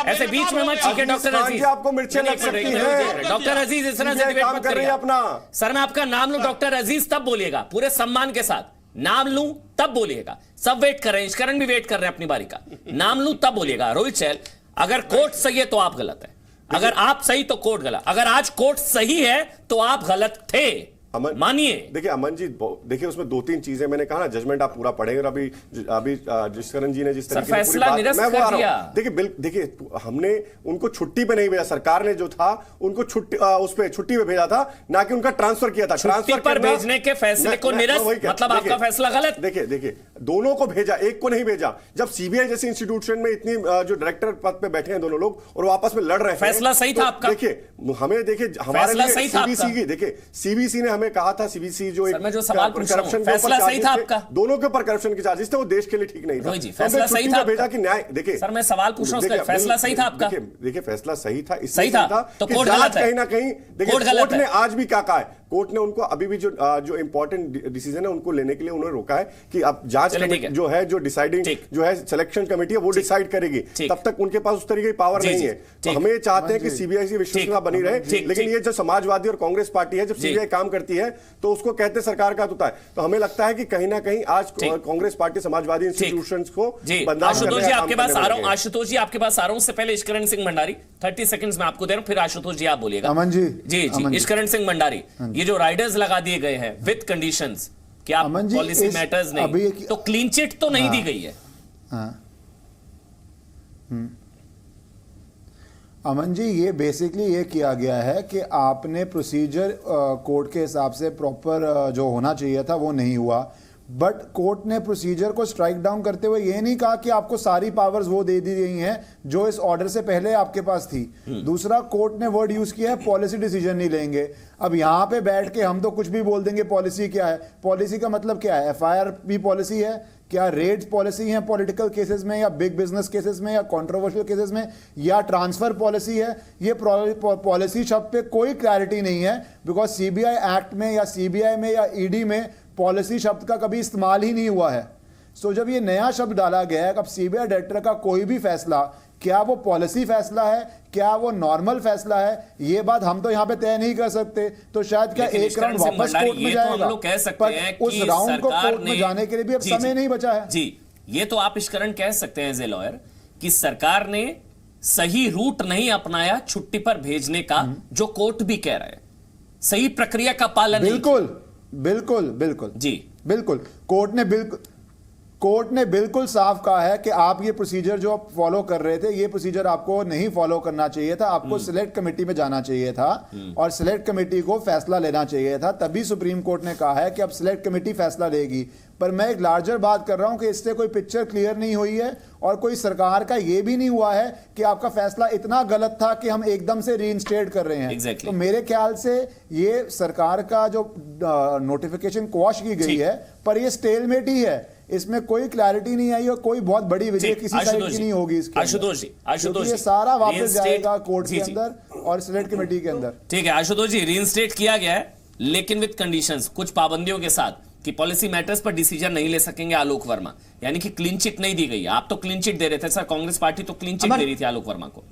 ऐसे बीच में मत छीके। डॉक्टर अजीज,
आपको मिर्चें लग सकती हैं।
डॉक्टर अजीज इस तरह से डिबेट मत करिए अपना। सर मैं आपका नाम लूं डॉक्टर अजीज तब बोलिएगा, पूरे सम्मान के साथ नाम लूं तब बोलिएगा। सब वेट कर रहे हैं, इश्करण भी वेट कर रहे हैं अपनी बारी का। नाम लूं तब बोलिएगा। रोहित सहल, अगर कोर्ट सही है तो आप गलत है, अगर आप सही तो कोर्ट गलत, अगर आज कोर्ट सही है तो आप गलत थे, मानिए।
देखिए अमन जी, देखिए उसमें 2-3 चीजें मैंने कहा ना, जजमेंट आप पूरा पढ़ेंगे। अभी जिशकरण जी ने जिस तरीके से
फैसला निरस्त कर दिया।
देखिए हमने उनको छुट्टी पे नहीं भेजा, सरकार ने जो था उनको छुट्टी उस पे छुट्टी पे भेजा था, ना कि उनका ट्रांसफर किया था। ट्रांसफर
पर भेजने के फैसले को निरस्त, मतलब आपका फैसला गलत।
देखिए दोनों को भेजा, एक को नहीं भेजा। जब सीबीआई जैसे इंस्टीट्यूशन में इतनी जो डायरेक्टर पद पे बैठे हैं दोनों लोग और आपस में लड़ रहे हैं,
फैसला सही था आपका।
देखिए हमें, देखिए हमारे लिए सीबीसी की, देखिए सीबीसी ने हमें कहा था, सीबीसी जो
जो सवाल करप्शन
फैसला
सही था आपका,
दोनों के ऊपर करप्शन के चार्जेस थे, वो देश के लिए ठीक नहीं था।
फैसला सही था
भेजा कि न्याय। देखिए
सर मैं सवाल पूछ रहा हूं, फैसला सही था आपका?
देखिए फैसला सही था,
सही था तो कोर्ट गलत है,
कहीं ना कहीं देखिए कोर्ट ने आज भी क्या कहा है, कोर्ट ने उनको अभी भी जो इंपॉर्टेंट डिसीजन है उनको लेने के लिए उन्होंने रोका है कि अब जांच जो है, जो डिसाइडिंग जो है सिलेक्शन कमेटी है वो डिसाइड करेगी, तब तक उनके पास उस तरीके की पावर नहीं है। तो हमें चाहते हैं कि सीबीआई की विश्वसनीयता बनी रहे, लेकिन ये जो समाजवादी और कांग्रेस पार्टी है, जब सीबीआई काम करती है तो उसको कहते हैं सरकार का होता है। तो हमें लगता है कि कहीं ना कहीं आज कांग्रेस पार्टी समाजवादी इंस्टीट्यूशंस को बदनाम
आशुतोष जी आपके पास आ रहा हूं, आशुतोष जी आपके पास आ रहा हूं। उससे पहले इश्करण सिंह भंडारी 30 सेकंड्स में आपको दे रहा हूं, फिर आशुतोष जी आप बोलिएगा।
अमन जी
जी इश्करण सिंह भंडारी, ये जो राइडर्स लगा दिए गए हैं विद कंडीशंस कि आप पॉलिसी मैटर्स नहीं, तो क्लीन चिट तो नहीं दी गई है।
अमन जी, ये बेसिकली ये किया गया है कि आपने प्रोसीजर कोर्ट के हिसाब से प्रॉपर जो होना चाहिए था वो नहीं हुआ, बट कोर्ट ने प्रोसीजर को स्ट्राइक डाउन करते हुए ये नहीं कहा कि आपको सारी पावर्स वो दे दी गई हैं जो इस ऑर्डर से पहले आपके पास थी। दूसरा, कोर्ट ने वर्ड यूज किया है पॉलिसी डिसीजन नहीं लेंगे। अब यहां पे बैठ के हम तो कुछ भी बोल देंगे पॉलिसी क्या है। पॉलिसी का मतलब क्या है? एफआईआर भी पॉलिसी है क्या? रेड्स पॉलिसी है पॉलिटिकल केसेस में, या बिग बिजनेस केसेस में, या कंट्रोवर्शियल केसेस में, या ट्रांसफर पॉलिसी है? ये पॉलिसी शब्द पे कोई क्लैरिटी नहीं है, बिकॉज सीबीआई एक्ट में या सीबीआई में या ईडी में पॉलिसी शब्द का कभी इस्तेमाल ही नहीं हुआ है। सो जब ये नया शब्द डाला गया है, अब सीबीआई डायरेक्टर का कोई भी फैसला, क्या वो पॉलिसी फैसला है, क्या वो नॉर्मल फैसला है, ये बात हम तो यहाँ पे तय नहीं कर सकते। तो शायद क्या एक राउंड वापस कोर्ट में जाएगा,
कह सकते हैं
उस राउंड को कोर्ट में जाने के लिए भी अब समय नहीं बचा है।
जी, ये तो आप इश्करण कह सकते हैं एज ए लॉयर कि सरकार ने सही रूट नहीं अपनाया छुट्टी पर भेजने का, जो कोर्ट भी कह रहा है सही प्रक्रिया का पालन।
बिल्कुल बिल्कुल बिल्कुल
जी
बिल्कुल, कोर्ट ने बिल्कुल साफ कहा है कि आप ये प्रोसीजर जो आप फॉलो कर रहे थे, ये प्रोसीजर आपको नहीं फॉलो करना चाहिए था, आपको सिलेक्ट कमेटी में जाना चाहिए था और सिलेक्ट कमेटी को फैसला लेना चाहिए था। तभी सुप्रीम कोर्ट ने कहा है कि अब सिलेक्ट कमेटी फैसला लेगी। पर मैं एक लार्जर बात कर रहा हूं कि इससे कोई पिक्चर क्लियर नहीं हुई है और कोई सरकार का ये भी नहीं हुआ है कि आपका फैसला इतना गलत था कि हम एकदम से रीइंस्टेट कर रहे हैं।
Exactly.
तो मेरे ख्याल से ये सरकार का जो नोटिफिकेशन क्वॉश की गई है, पर ये स्टेलमेट ही है, इसमें कोई क्लैरिटी नहीं आई और कोई बहुत बड़ी वजह किसी साइड की नहीं होगी इसके।
आशुतोष जी
ये सारा वापस जाएगा कोर्ट के अंदर और सिलेक्ट कमेटी के अंदर।
ठीक है आशुतोष जी, रीइंस्टेट किया गया है लेकिन विद कंडीशंस, कुछ पाबंदियों के साथ कि पॉलिसी मैटर्स पर डिसीजन नहीं ले सकेंगे आलोक वर्मा, यानी कि क्लीन चिट नहीं दी गई। आप तो क्लीन चिट दे रहे थे सर, कांग्रेस पार्टी तो क्लीन चिट दे रही थी आलोक वर्मा को।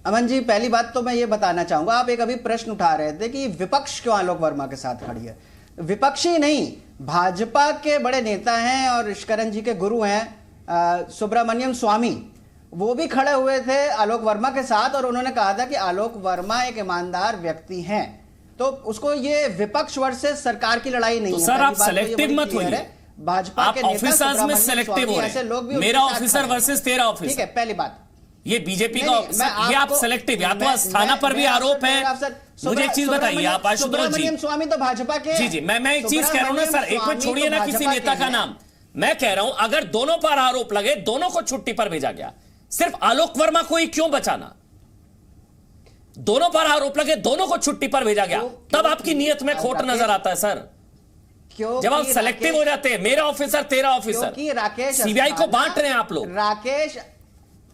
अमन जी, पहली बात तो मैं ये बताना चाहूंगा, आप एक अभी प्रश्न उठा रहे थे कि विपक्ष क्यों आलोक वर्मा के साथ खड़ी है। विपक्षी नहीं, भाजपा के बड़े नेता हैं और इश्करण जी के गुरु हैं सुब्रमण्यम स्वामी, वो भी खड़े हुए थे आलोक वर्मा के साथ और उन्होंने कहा था कि आलोक वर्मा एक ईमानदार व्यक्ति हैं। तो उसको ये विपक्ष वर्सेस सरकार की लड़ाई नहीं
तो
है।
सर आप सेलेक्टिव मत होइए,
भाजपा के
ऑफिसर्स में सेलेक्टिव हो रहे हैं, मेरा ऑफिसर वर्सेस तेरा ऑफिसर।
ठीक है, पहली बात
ये बीजेपी का, ये आप सेलेक्टिव, या तो अस्थाना पर भी आरोप है। मुझे एक चीज बताइए आप आशुतोष जी,
स्वामी तो भाजपा के।
जी मैं एक चीज कह रहा हूं ना सर, एक मिनट छोड़िए ना किसी नेता का नाम। मैं कह रहा हूं अगर दोनों पर आरोप लगे, दोनों को छुट्टी पर भेजा गया, सिर्फ आलोक वर्मा को ही क्यों बचाना? दोनों पर आरोप लगे, दोनों को छुट्टी पर भेजा गया, तब आपकी नीयत में खोट नजर आता है सर। जब आप सेलेक्टिव हो जाते हैं, मेरा ऑफिसर तेरा ऑफिसर, सीबीआई को बांट रहे हैं आप लोग।
राकेश,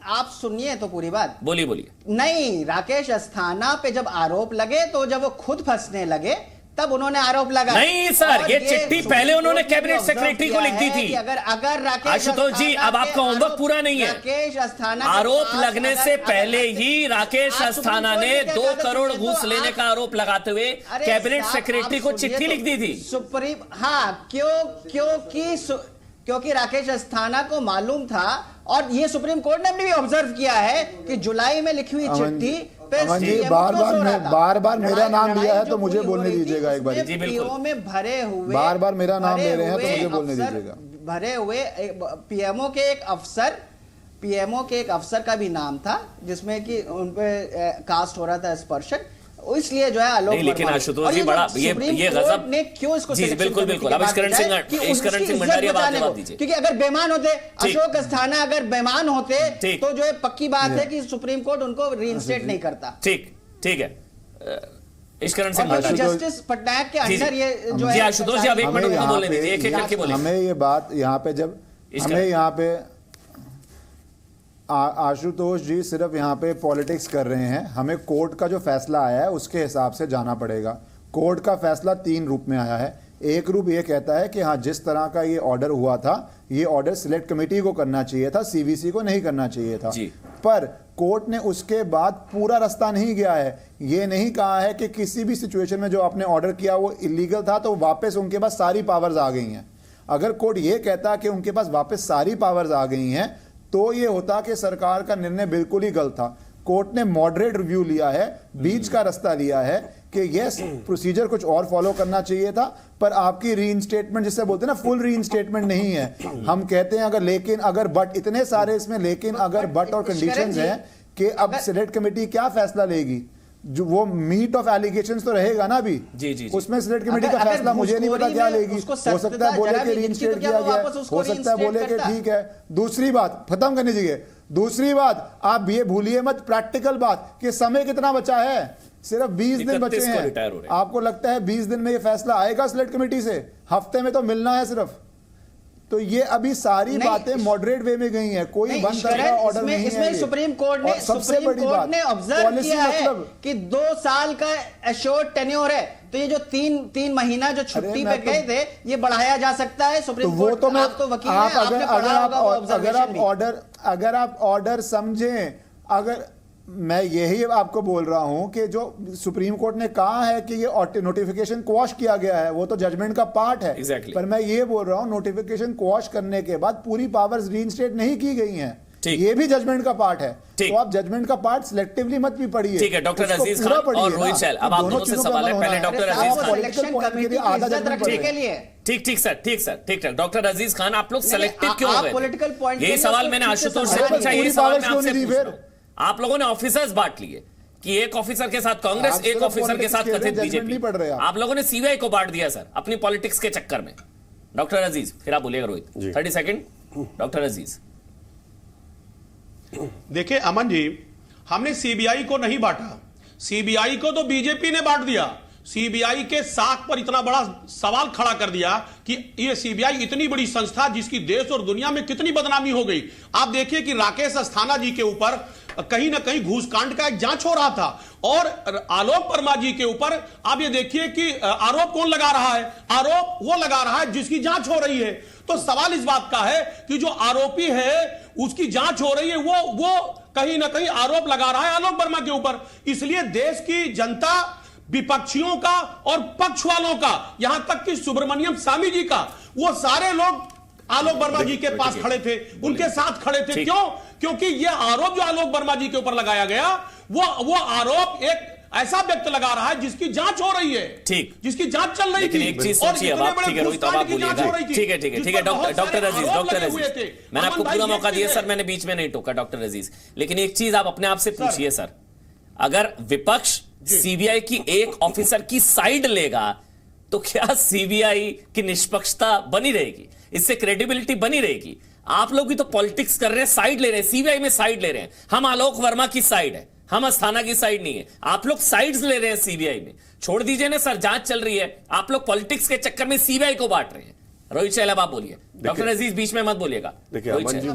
आप सुनिए तो पूरी बात।
बोलिए।
नहीं, राकेश अस्थाना पे जब आरोप लगे तो जब वो खुद फंसने लगे तब उन्होंने आरोप लगाया।
नहीं सर, ये चिट्ठी पहले उन्होंने कैबिनेट सेक्रेटरी को लिख दी थी।
अगर राकेश
आशुतोष जी, अब आपका होमवर्क पूरा नहीं है।
राकेश अस्थाना
आरोप लगने से पहले ही राकेश अस्थाना ने 2 करोड़ घूस लेने का आरोप लगाते हुए कैबिनेट सेक्रेटरी को चिट्ठी लिख दी थी।
सुप्रीम, हाँ, क्योंकि राकेश अस्थाना को मालूम था और ये सुप्रीम कोर्ट ने भी ऑब्जर्व किया है कि जुलाई में लिखी हुई चिट्ठी
अमन जी बार बार मेरा नाम लिया है तो मुझे बोलने दीजिएगा एक बार।
जी बिल्कुल,
में भरे हुए
बार मेरा नाम ले रहे हैं तो मुझे बोलने दीजिएगा।
भरे हुए पीएमओ के एक अफसर का भी नाम था जिसमें कि उनपे कास्ट हो रहा था स्पर्शन, इसलिए जो है आलोक वर्मा।
लेकिन आशुतोष जी बड़ा ये गजब
ने क्यों इसको
जी बिल्कुल। अब इश्करण सिंह भंडारी बात जवाब दीजिए।
क्योंकि अगर बेईमान होते, अशोक अस्थाना अगर बेईमान होते तो जो है पक्की बात है कि सुप्रीम कोर्ट उनको रीइंस्टेट नहीं करता।
ठीक है इश्करण सिंह भंडारी,
जस्टिस पटनायक के अंडर ये जो है।
आशुतोष जी, अब 1 मिनट बोलने दीजिए, 1 करके बोलिए।
हमें ये बात यहाँ पे जब हमें यहाँ पे आशुतोष जी सिर्फ यहाँ पे पॉलिटिक्स कर रहे हैं। हमें कोर्ट का जो फैसला आया है उसके हिसाब से जाना पड़ेगा। कोर्ट का फैसला 3 रूप में आया है। एक रूप ये कहता है कि हाँ, जिस तरह का ये ऑर्डर हुआ था, ये ऑर्डर सिलेक्ट कमेटी को करना चाहिए था, सीवीसी को नहीं करना चाहिए था। पर कोर्ट ने उसके बाद पूरा रास्ता नहीं गया है। ये नहीं कहा है कि किसी भी सिचुएशन में जो आपने ऑर्डर किया वो इलीगल था तो वापस उनके पास सारी पावर्स आ गई हैं। अगर कोर्ट ये कहता कि उनके पास वापस सारी पावर्स आ गई हैं तो ये होता कि सरकार का निर्णय बिल्कुल ही गलत था। कोर्ट ने मॉडरेट रिव्यू लिया है, बीच का रास्ता लिया है कि यस, प्रोसीजर कुछ और फॉलो करना चाहिए था, पर आपकी रीइंस्टेटमेंट जिससे बोलते हैं ना, फुल रीइंस्टेटमेंट नहीं है। हम कहते हैं अगर लेकिन अगर बट, इतने सारे इसमें लेकिन अगर बट और कंडीशंस हैं कि अब सिलेक्ट कमेटी क्या फैसला लेगी, जो वो मीट ऑफ एलिगेशंस तो रहेगा ना अभी। जी। उसमें सिलेक्ट कमेटी का फैसला मुझे नहीं पता क्या लेगी। हो सकता है बोले कि रीइंस्टेट किया गया, हो सकता है बोले कि ठीक है। दूसरी बात खत्म करनी चाहिए। दूसरी बात, आप ये भूलिए मत प्रैक्टिकल बात कि समय कितना बचा है, सिर्फ 20 दिन बचे हैं। आपको लगता है 20 दिन में ये फैसला आएगा सिलेक्ट कमेटी से? हफ्ते में तो मिलना है सिर्फ। तो ये अभी सारी बातें मॉडरेट वे में गई हैं, कोई वन तरफा ऑर्डर नहीं है।
इसमें सुप्रीम कोर्ट ने ऑब्जर्व किया है कि 2 साल का एश्योर्ड टेन्योर है, तो ये जो 3 महीना जो छुट्टी पे गए थे ये बढ़ाया जा सकता है। सुप्रीम कोर्ट तो आप तो वकील हैं, आपने पढ़ा होगा वो ऑब्जर्वेशन।
अगर आप ऑर्डर समझें, अगर मैं यही आपको बोल रहा हूं कि जो सुप्रीम कोर्ट ने कहा है कि ये नोटिफिकेशन क्वॉश किया गया है, वो तो जजमेंट का पार्ट है। पर मैं ये बोल रहा हूं, नोटिफिकेशन क्वॉश करने के बाद पूरी पावर्स रीइंस्टेट नहीं की गई हैं, ये भी जजमेंट का पार्ट है। तो आप जजमेंट का पार्ट सिलेक्टिवली मत भी पढ़िए।
ठीक है डॉक्टर अजीज खान और रोहित शैल, अब आप दोनों से सवाल है। पहले डॉक्टर अजीज खान। ठीक डॉक्टर अजीज खान, आप लोग सेलेक्टिव क्यों हो गए? यही सवाल मैंने आशुतोष से पूछा, यही सवाल मैं आपसे पूछ रहा हूं। आप लोगों ने ऑफिसर्स बांट लिए कि एक ऑफिसर के साथ कांग्रेस, एक ऑफिसर के साथ कथित बीजेपी। आप लोगों ने सीबीआई को बांट दिया सर, अपनी पॉलिटिक्स के चक्कर में। डॉक्टर अजीज, फिर आप बोलिएगा रोहित। 30 सेकंड। डॉक्टर अजीज,
देखिए अमन जी, हमने सीबीआई को नहीं बांटा, सीबीआई को तो बीजेपी ने बांट दिया। सीबीआई के साख पर इतना बड़ा सवाल खड़ा कर दिया कि ये सीबीआई इतनी बड़ी संस्था जिसकी देश और दुनिया में कितनी बदनामी हो गई। आप देखिए कि राकेश अस्थाना जी के ऊपर कहीं ना कहीं घूसकांड का एक जांच हो रहा था, और आलोक वर्मा जी के ऊपर आप ये देखिए कि आरोप कौन लगा रहा है? आरोप वो लगा रहा है जिसकी जांच हो रही है। तो सवाल इस बात का है कि जो आरोपी है उसकी जांच हो रही है, वो कहीं ना कहीं आरोप लगा रहा है आलोक वर्मा के ऊपर। इसलिए देश की जनता, विपक्षियों का और पक्ष वालों का, यहां तक कि सुब्रमण्यम स्वामी जी का, वो सारे लोग आलोक वर्मा जी के पास खड़े थे, उनके साथ खड़े थे। क्यों? क्योंकि ये आरोप जो आलोक वर्मा जी के ऊपर लगाया गया, वो आरोप एक ऐसा व्यक्ति लगा रहा है जिसकी जांच हो रही है, ठीक, जिसकी जांच चल रही थी।
एक चीज सोचिए अब आप, ठीक है रोहित, अब आप बोलिएगा। ठीक है डॉक्टर अजीज, मैंने आपको पूरा मौका दिया सर, मैंने बीच में नहीं टोका डॉक्टर अजीज। लेकिन एक चीज आप अपने आप से पूछिए सर, अगर विपक्ष सीबीआई की एक ऑफिसर की साइड लेगा तो क्या सीबीआई की निष्पक्षता बनी रहेगी? इससे क्रेडिबिलिटी बनी रहेगी? आप लोग भी तो पॉलिटिक्स कर रहे हैं, साइड ले रहे हैं, सीबीआई में साइड ले रहे हैं। हम आलोक वर्मा की साइड है, हम अस्थाना की साइड नहीं है। आप लोग साइड्स ले रहे हैं सीबीआई में। छोड़ दीजिए ना सर, जांच चल रही है, आप लोग पॉलिटिक्स के चक्कर में सीबीआई को बांट रहे हैं। रोहित शैल, आप बोलिए। डॉक्टर अजीज बीच में मत बोलिएगा।
देखिए अमन जी,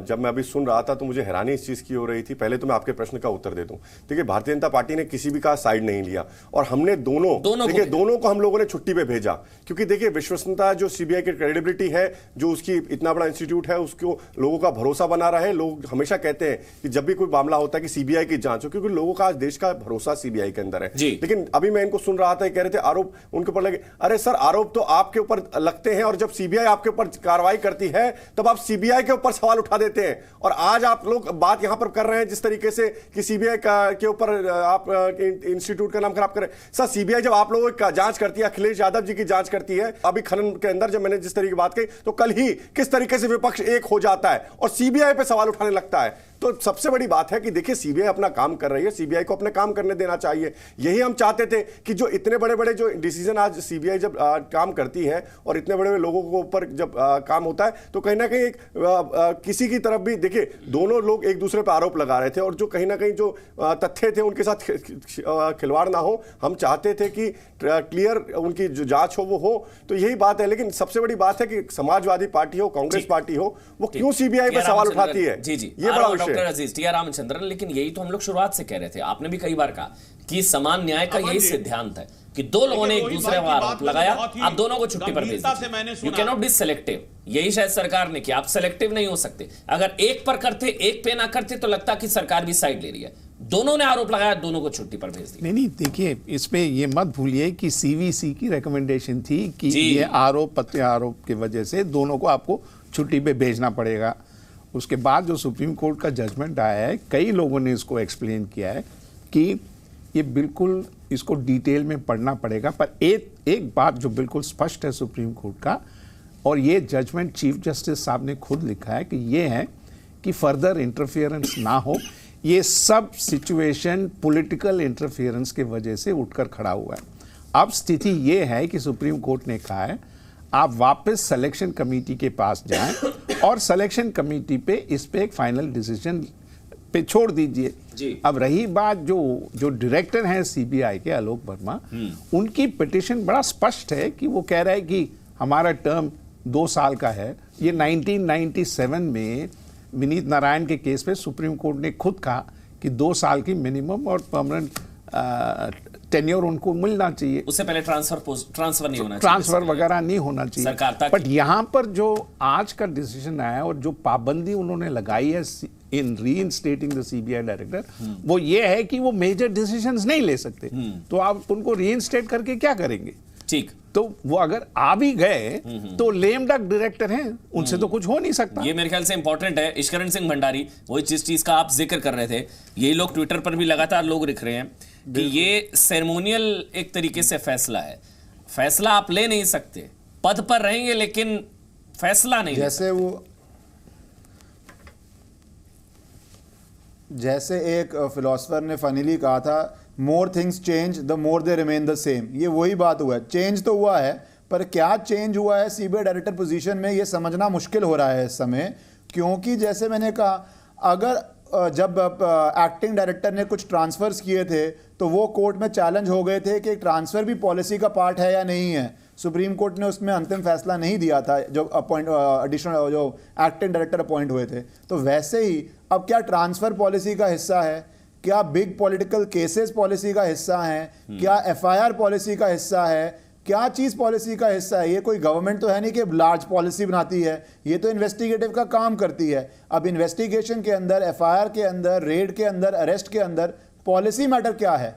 जब मैं अभी सुन रहा था तो मुझे हैरानी इस चीज की हो रही थी। पहले तो मैं आपके प्रश्न का उत्तर दे दूं। देखिए भारतीय जनता पार्टी ने किसी भी का साइड नहीं लिया, और हमने दोनों को हम लोगों ने छुट्टी पे भेजा, क्योंकि देखिए विश्वसनीयता जो सीबीआई की क्रेडिबिलिटी है, जो उसकी इतना बड़ा इंस्टीट्यूट है, उसको लोगों का भरोसा बना रहा है। लोग हमेशा कहते हैं कि जब भी कोई मामला होता है कि सीबीआई की जांच हो, क्योंकि लोगों का आज देश का भरोसा सीबीआई के अंदर है। लेकिन अभी मैं इनको सुन रहा था, कह रहे थे आरोप उनके ऊपर लगे। अरे सर, आरोप तो आपके ऊपर लगते हैं, और जब सीबीआई आपके ऊपर कार्रवाई करती है तब आप सीबीआई के ऊपर सवाल उठा देते हैं। और आज आप लोग बात यहां पर कर रहे हैं जिस तरीके से कि सीबीआई के ऊपर आप इंस्टीट्यूट का नाम खराब कर रहे हैं। सर, सीबीआई जब आप लोगों की जांच करती है, अखिलेश यादव जी की जांच करती है, अभी खनन के अंदर जब मैंने जिस तरीके की बात कही, तो कल ही किस तरीके से विपक्ष एक हो जाता है और सीबीआई पे सवाल उठाने लगता है। तो सबसे बड़ी बात है कि देखिए सीबीआई अपना काम कर रही है, सीबीआई को अपने काम करने देना चाहिए। यही हम चाहते थे कि जो इतने बड़े बड़े जो डिसीजन आज सीबीआई जब काम करती है और इतने बड़े बड़े लोगों के ऊपर जब काम होता है, तो कहीं ना कहीं किसी की तरफ भी देखिए दोनों लोग एक दूसरे पर आरोप लगा रहे थे, और जो कहीं ना कहीं जो तथ्य थे उनके साथ खिलवाड़ ना हो। हम चाहते थे कि क्लियर उनकी जो जांच हो वो हो। तो यही बात है। लेकिन सबसे बड़ी बात है कि समाजवादी पार्टी हो, कांग्रेस पार्टी हो, वो क्यों सीबीआई पर सवाल उठाती है, ये बड़ा
डॉक्टर अजीज टी आर रामचंद्रन, लेकिन यही तो हम लोग शुरुआत से कह रहे थे, आपने भी कई बार कहा कि समान न्याय का यही सिद्धांत है कि दो लोगों ने एक दूसरे पर आरोप लगाया, आप दोनों को छुट्टी पर भेज दीजिए। You can not be selective, यही शायद सरकार ने किया। आप सेलेक्टिव नहीं हो सकते। अगर एक पर करते, एक पे ना करते तो लगता कि सरकार भी साइड ले रही है। दोनों ने आरोप लगाया, दोनों को छुट्टी पर भेज दिया।
नहीं, देखिए इसमें ये मत भूलिए कि सीवीसी की रिकमेंडेशन थी कि ये आरोप प्रत्यारोप की वजह से दोनों को आपको छुट्टी पे भेजना पड़ेगा। उसके बाद जो सुप्रीम कोर्ट का जजमेंट आया है, कई लोगों ने इसको एक्सप्लेन किया है कि ये बिल्कुल इसको डिटेल में पढ़ना पड़ेगा। पर एक बात जो बिल्कुल स्पष्ट है सुप्रीम कोर्ट का, और ये जजमेंट चीफ जस्टिस साहब ने खुद लिखा है कि ये है कि फर्दर इंटरफियरेंस ना हो। ये सब सिचुएशन पॉलिटिकल इंटरफियरेंस के वजह से उठकर खड़ा हुआ है। अब स्थिति ये है कि सुप्रीम कोर्ट ने कहा है आप वापस सिलेक्शन कमेटी के पास जाएं और सिलेक्शन कमेटी पे इस पे एक फाइनल डिसीजन पे छोड़ दीजिए। अब रही बात जो डायरेक्टर हैं सीबीआई के आलोक वर्मा, उनकी पिटीशन बड़ा स्पष्ट है कि वो कह रहा है कि हमारा टर्म 2 साल का है। ये 1997 में विनीत नारायण के केस पे सुप्रीम कोर्ट ने खुद कहा कि 2 साल की मिनिमम और परमानेंट टेन्योर उनको मिलना चाहिए।
उससे पहले ट्रांसफर नहीं होना चाहिए,
ट्रांसफर वगैरह नहीं होना चाहिए
सरकार तक।
बट यहाँ पर जो आज का डिसीजन आया और जो पाबंदी उन्होंने लगाई है इन रीइंस्टेटिंग द सीबीआई डायरेक्टर, वो ये है कि वो मेजर डिसीजंस नहीं ले सकते। तो आप उनको रीइंस्टेट करके क्या करेंगे?
ठीक,
तो वो अगर आ भी गए तो लेम डक डायरेक्टर हैं, उनसे तो कुछ हो नहीं सकता।
ये मेरे ख्याल से इंपॉर्टेंट है। ईश्वरन सिंह भंडारी, वही जिस चीज का आप जिक्र कर रहे थे, यही लोग ट्विटर पर भी लगातार लोग लिख रहे हैं कि ये सेरेमोनियल एक तरीके से फैसला है। फैसला आप ले नहीं सकते, पद पर रहेंगे लेकिन फैसला नहीं।
जैसे एक फिलोसफर ने फाइनली कहा था, more things change the more they remain the same. ये वही बात हुआ है, चेंज तो हुआ है, पर क्या चेंज हुआ है सीबीआई डायरेक्टर पोजीशन में, ये समझना मुश्किल हो रहा है इस समय। क्योंकि जैसे मैंने कहा, अगर जब एक्टिंग डायरेक्टर ने कुछ ट्रांसफर्स किए थे तो वो कोर्ट में चैलेंज हो गए थे कि ट्रांसफर भी पॉलिसी का पार्ट है या नहीं है। सुप्रीम कोर्ट ने उसमें अंतिम फैसला नहीं दिया था जो एडिशनल जो एक्टिंग डायरेक्टर अपॉइंट हुए थे। तो वैसे ही अब क्या ट्रांसफर पॉलिसी का हिस्सा है? क्या बिग पॉलिटिकल केसेस पॉलिसी का हिस्सा है? क्या एफआईआर पॉलिसी का हिस्सा है? क्या चीज पॉलिसी का हिस्सा है? ये कोई गवर्नमेंट तो है नहीं कि लार्ज पॉलिसी बनाती है, ये तो इन्वेस्टिगेटिव का काम करती है। अब इन्वेस्टिगेशन के अंदर, एफआईआर के अंदर, रेड के अंदर, अरेस्ट के अंदर पॉलिसी मैटर क्या है,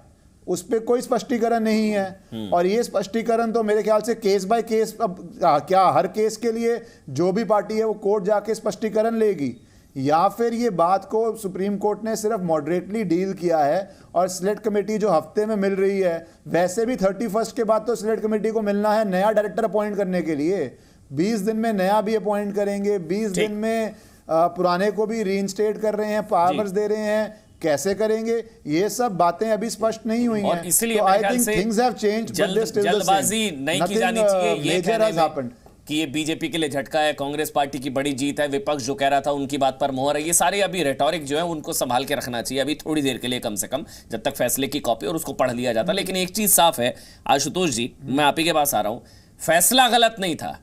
उस पर कोई स्पष्टीकरण नहीं है। और ये स्पष्टीकरण तो मेरे ख्याल से केस बाय केस, अब क्या हर केस के लिए जो भी पार्टी है वो कोर्ट जाके स्पष्टीकरण लेगी, या फिर ये बात को सुप्रीम कोर्ट ने सिर्फ मॉडरेटली डील किया है और सिलेक्ट कमेटी जो हफ्ते में मिल रही है, वैसे भी 31 के बाद तो सिलेक्ट कमेटी को मिलना है नया डायरेक्टर अपॉइंट करने के लिए। 20 दिन में नया भी अपॉइंट करेंगे, 20 दिन में पुराने को भी रीइंस्टेट कर रहे हैं, पावर्स दे रहे हैं, कैसे करेंगे? ये सब बातें अभी स्पष्ट नहीं हुई हैं।
इसलिए
I think things have changed,
जल्दबाजी नहीं की जानी चाहिए। ये
मेजर हैज हैपेंड
कि ये बीजेपी के लिए झटका है, कांग्रेस पार्टी की बड़ी जीत है, विपक्ष जो कह रहा था उनकी बात पर मोहर है। ये सारे अभी रेटोरिक जो है उनको संभाल के रखना चाहिए अभी थोड़ी देर के लिए, कम से कम जब तक फैसले की कॉपी और उसको पढ़ लिया जाता। लेकिन एक चीज साफ है आशुतोष जी, मैं आप ही के पास आ रहा हूं, फैसला गलत नहीं था।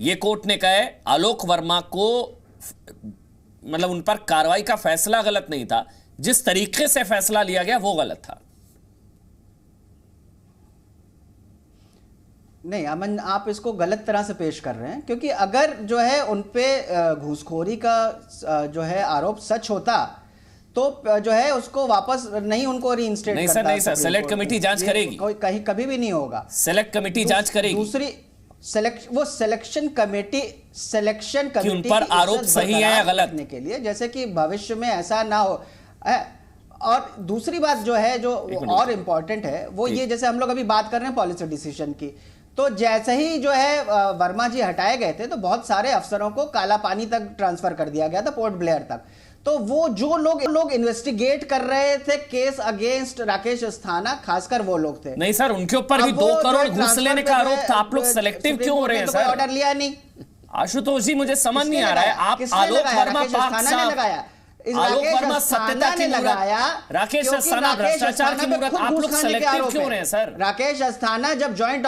ये कोर्ट ने कहा है आलोक वर्मा को, मतलब उन पर कार्रवाई का फैसला गलत नहीं था, जिस तरीके से फैसला लिया गया वो गलत था।
नहीं अमन, आप इसको गलत तरह से पेश कर रहे हैं, क्योंकि अगर जो है उन पे घूसखोरी का जो है आरोप सच होता तो जो है उसको वापस नहीं उनको रीइंस्टेट करता।
नहीं सर, सेलेक्ट कमेटी जांच करेगी,
कहीं कभी भी नहीं होगा।
सेलेक्ट कमेटी जांच करेगी।
दूसरी सिलेक्शन कमेटी
उन पर आरोप सही है या गलत
के लिए, जैसे कि भविष्य में ऐसा ना हो। और दूसरी बात जो है, जो और इम्पोर्टेंट है, वो ये, जैसे हम लोग अभी बात कर रहे हैं पॉलिसी डिसीजन की, तो जैसे ही जो है वर्मा जी हटाए गए थे तो बहुत सारे अफसरों को काला पानी तक ट्रांसफर कर दिया गया था, पोर्ट ब्लेयर तक। तो वो जो लोग इन्वेस्टिगेट कर रहे थे केस अगेंस्ट राकेश अस्थाना, खासकर वो लोग थे।
नहीं सर, उनके ऊपर भी 2 करोड़ घूस लेने का आरोप था। आप लोग सेलेक्टिव क्यों हो रहे हैं सर?
ऑर्डर लिया नहीं।
आशुतोष जी, मुझे समझ नहीं आ रहा है, आप आलोक वर्मा
ने लगाया, इस
आलोक
राकेश
वर्मा
अस्थाना
सत्यता की
ने लगाया,
राकेश
क्योंकि
अस्थाना भ्रष्टाचार की मूरत। आप लोग सेलेक्टिव क्यों रहे हैं सर?
राकेश अस्थाना जब जॉइंट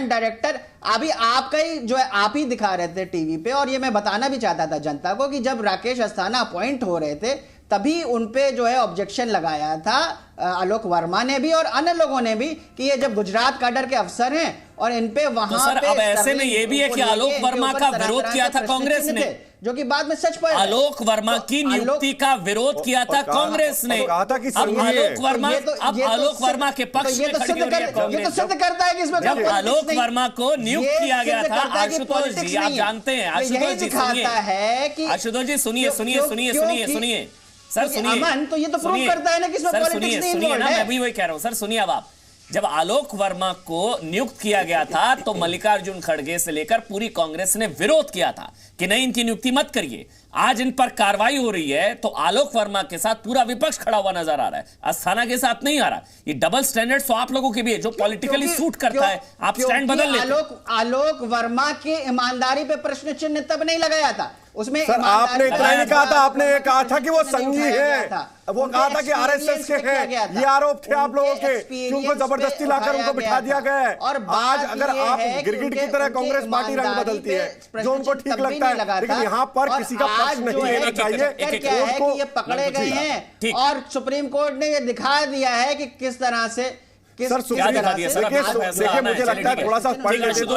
डायरेक्टर अभी आपका ही जो है आप ही दिखा रहे थे टीवी पे, और ये मैं बताना भी चाहता था जनता को कि जब राकेश अस्थाना अपॉइंट हो रहे थे तभी उनपे जो है ऑब्जेक्शन लगाया था आलोक वर्मा ने भी और अन्य लोगों ने भी कि ये जब गुजरात कैडर के अफसर हैं और इन पे वहां
तो सर,
पे
अब ऐसे में ये भी है कि आलोक वर्मा का विरोध किया था कांग्रेस ने,
जो कि बाद में सच पाया।
आलोक वर्मा की नियुक्ति का विरोध किया था कांग्रेस ने।
कहा था कि
अब आलोक वर्मा के पक्ष में खड़ी हो रही है कांग्रेस।
ये तो सिद्ध करता है कि इसमें
जब आलोक वर्मा को नियुक्त किया गया था, आशुतोष जी आप जानते हैं, आशुतोष जी सुनिए, आशुतोष जी सुनिए सुनिए सुनिए सुनिए सुनिए सर, सुनिए।
अमन, तो ये तो प्रूव करता है ना कि इसमें पॉलिटिक्स नहीं इन्वॉल्व है।
मैं भी वही कह रहा हूं सर, सुनिए। अब आप, जब आलोक वर्मा को नियुक्त किया गया था तो मल्लिकार्जुन खड़गे से लेकर पूरी कांग्रेस ने विरोध किया था कि नहीं, इनकी नियुक्ति मत करिए। आज इन पर कार्रवाई हो रही है तो आलोक वर्मा के साथ पूरा विपक्ष खड़ा हुआ नजर आ रहा है, अस्थाना के साथ नहीं आ रहा। ये डबल स्टैंडर्ड तो आप लोगों के भी है, जो पॉलिटिकली सूट करता है आप स्टैंड बदल लेते।
आलोक वर्मा की ईमानदारी पे प्रश्न चिन्ह तब नहीं लगाया था उसमें।
सर आपने इतना नहीं कहा था, आपने ये कहा था कि वो संघी है, वो कहा था कि आरएसएस के हैं, ये आरोप थे आप लोगों के कि उनको जबरदस्ती लाकर उनको बिठा दिया गया है। और आज अगर आप गिरगिट की तरह कांग्रेस पार्टी रंग बदलती है जो उनको ठीक लगता है, लेकिन यहाँ पर किसी का पक्ष नहीं लेना चाहिए।
ये पकड़े गए हैं और सुप्रीम कोर्ट ने ये दिखा दिया है कि किस तरह से
सर देखिए मुझे लगता है थोड़ा सा पढ़ लीजिए तो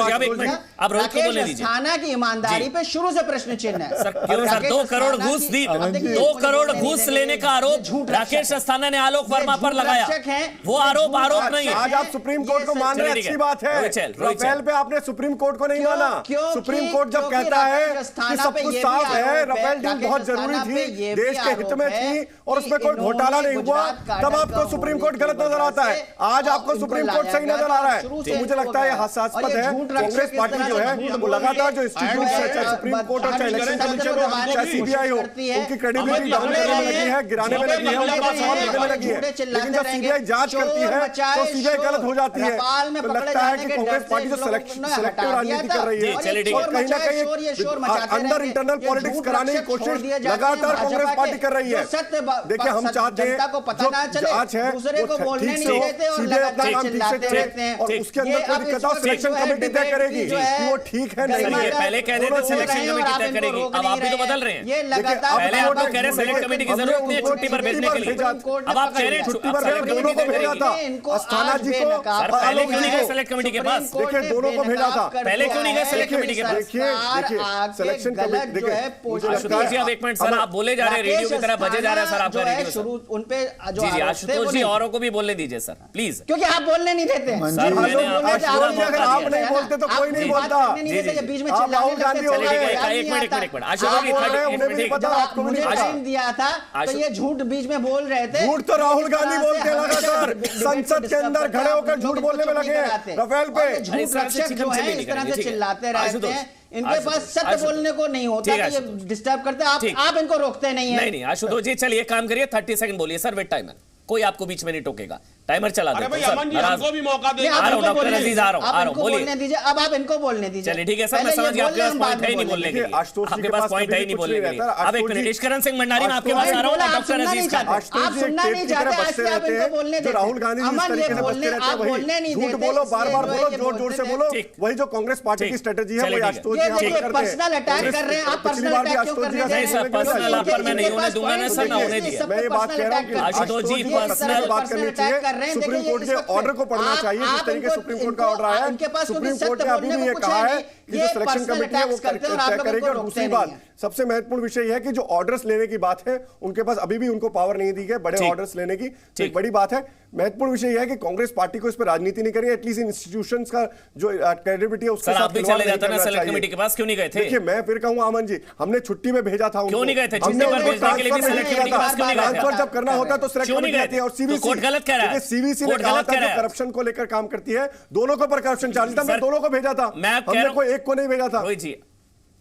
अब
राकेश अस्थाना की ईमानदारी पे शुरू से प्रश्न चिन्ह है।
सर क्यों सर? 2 करोड़ घूस दी, 2 करोड़ घूस लेने का आरोप राकेश अस्थाना ने आलोक वर्मा पर लगाया, वो आरोप नहीं है।
आज आप सुप्रीम कोर्ट को मान रहे हैं, अच्छी बात है। राफेल पे आपने सुप्रीम कोर्ट को नहीं माना। सुप्रीम कोर्ट जब कहता है कि सब कुछ साफ है, राफेल डील बहुत जरूरी थी, देश के हित में थी और उसमें कोई घोटाला नहीं हुआ, तब आपको सुप्रीम कोर्ट गलत नजर आता है। आज आपको सुप्रीम कोर्ट सही नजर आ रहा है, तो मुझे लगता है हास्यास्पद है। कांग्रेस पार्टी जो है वो लगातार जो इंस्टीट्यूट है, चाहे सुप्रीम कोर्ट हो, चाहे इलेक्शन कमीशन हो, चाहे सीबीआई हो, उनकी क्रेडिबिलिटी डाउन करने में लगी है, गिराने में लगी है, उनके पास सवाल करने में लगी है। लेकिन जब सीबीआई जांच करती है तो सीबीआई गलत हो जाती है। तो लगता है कि कांग्रेस पार्टी जो सिलेक्टिव राजनीति कर रही है और कहीं ना कहीं अंदर इंटरनल पॉलिटिक्स कराने की कोशिश लगातार कांग्रेस पार्टी कर रही है। देखिए हम चाहते हैं जो जांच है वो ठीक से हो, सीबीआई अपना काम ठीक से करे और उसके अंदर कोई दिक्कत हो सिलेक्शन कमेटी तय करेगी कि वो ठीक है नहीं है।
पहले कह रहे थे सिलेक्शन कमेटी तय करेगी, अब आप भी तो बदल रहे हैं। पहले आप लोग कह रहे हैं सिलेक्ट कमेटी की जरूरत नहीं है छुट्टी पर भेजने के लिए, अब आप कह रहे हैं
छुट्टी पर दोनों को भेजा था, अस्थाना जी को।
सर पहले क्यों नहीं गए सिलेक्ट कमेटी के पास?
देखिए दोनों को भेजा था,
पहले क्यों नहीं गए सिलेक्ट कमेटी के पास?
देखिए सिलेक्शन कमेटी देखिए
आशुतोष जी आप एक मिनट सर, आप बोले जा रहे हैं, रेडियो की तरह बजे जा रहा है सर आपका रेडियो शुरू उन पे। जी आशुतोष जी औरों को भी बोलने दीजिए सर प्लीज,
क्योंकि आप बोलने नहीं देते।
अगर आप नहीं बोलते तो कोई नहीं बोलता।
बीच में राहुल गांधी
एक मिनट आशुतोष
जी दिया था तो ये झूठ बीच में बोल रहे थे।
झूठ तो राहुल गांधी बोलते हैं लगातार, संसद के अंदर खड़े होकर झूठ बोलने में लगे हैं राफेल पे।
झूठ रक्षक जो है इस तरह से चिल्लाते रहते हैं, इनके पास सत्य बोलने को नहीं होता, तो ये डिस्टर्ब करते हैं। आप इनको रोकते नहीं है।
नहीं आशुतोष जी चलिए काम करिए, 30 सेकंड बोलिए सर, वेट टाइमर, कोई आपको बीच में नहीं टोकेगा, टाइमर चला दो।
हमको भी मौका दें।
डॉक्टर अजीज आ रहा हूं, बोलिए
दीजिए। अब आप इनको बोलने दीजिए।
चलिए ठीक है सर, मैं समझ गया आपके पास पॉइंट है ही नहीं बोलने के लिए, आपके पास पॉइंट है ही नहीं बोलने के लिए। अब एक मिनट ईश्वरन सिंह भंडारी मैं आपके पास आ रहा हूं, डॉक्टर अजीज का
आप सुनना नहीं चाहते, आप इनको बोलने देते।
राहुल गांधी जिस तरीके से बचते रहते हैं वही झूठ बोलो, बार-बार बोलो, जोर-जोर से बोलो, वही जो कांग्रेस पार्टी की स्ट्रेटजी है वो आशुतोष जी करते हैं।
पर्सनल अटैक कर रहे हैं आप, पर्सनल अटैक क्यों कर रहे हैं
सर? पर्सनल आप पर मैं नहीं होने दूंगा ना सर, ना होने दिया।
मैं ये बात कह रहा हूं कि
आशुतोष जी
पर्सनल बात करनी चाहिए, सुप्रीम कोर्ट के ऑर्डर को पढ़ना चाहिए। जिस तरीके सुप्रीम कोर्ट का ऑर्डर आया है, सुप्रीम कोर्ट ने अभी भी ये कहा है कि जो सिलेक्शन कमेटी है वो तय करेगी। और दूसरी बात सबसे महत्वपूर्ण विषय यह है कि जो ऑर्डर्स लेने की बात है उनके पास अभी भी उनको पावर नहीं दी गई बड़े ऑर्डर्स लेने की, एक बड़ी बात है। महत्वपूर्ण विषय यह है कि कांग्रेस पार्टी को इस पर राजनीति नहीं करेगी, एटलीस्ट इंस्टीट्यूशंस का जो क्रेडिबिलिटी है उसके साथ
चले जाता ना सिलेक्ट कमेटी के पास, क्यों नहीं गए थे?
देखिए मैं फिर कहूंगा अमन जी, हमने छुट्टी में भेजा था,
क्यों नहीं गए थे? छुट्टी पर भेजने के लिए भी सिलेक्ट कमेटी के पास क्यों नहीं गए?
ट्रांसफर जब करना होता है तो सिलेक्ट कमेटी आती है। और सीबीसी
कोर्ट गलत कह रहा है,
सीबीसी ने कहा था जो करप्शन को लेकर काम करती है दोनों को पर करप्शन चार्ज था, मैं दोनों को भेजा था, हमने कोई एक को नहीं भेजा था।
रोहित जी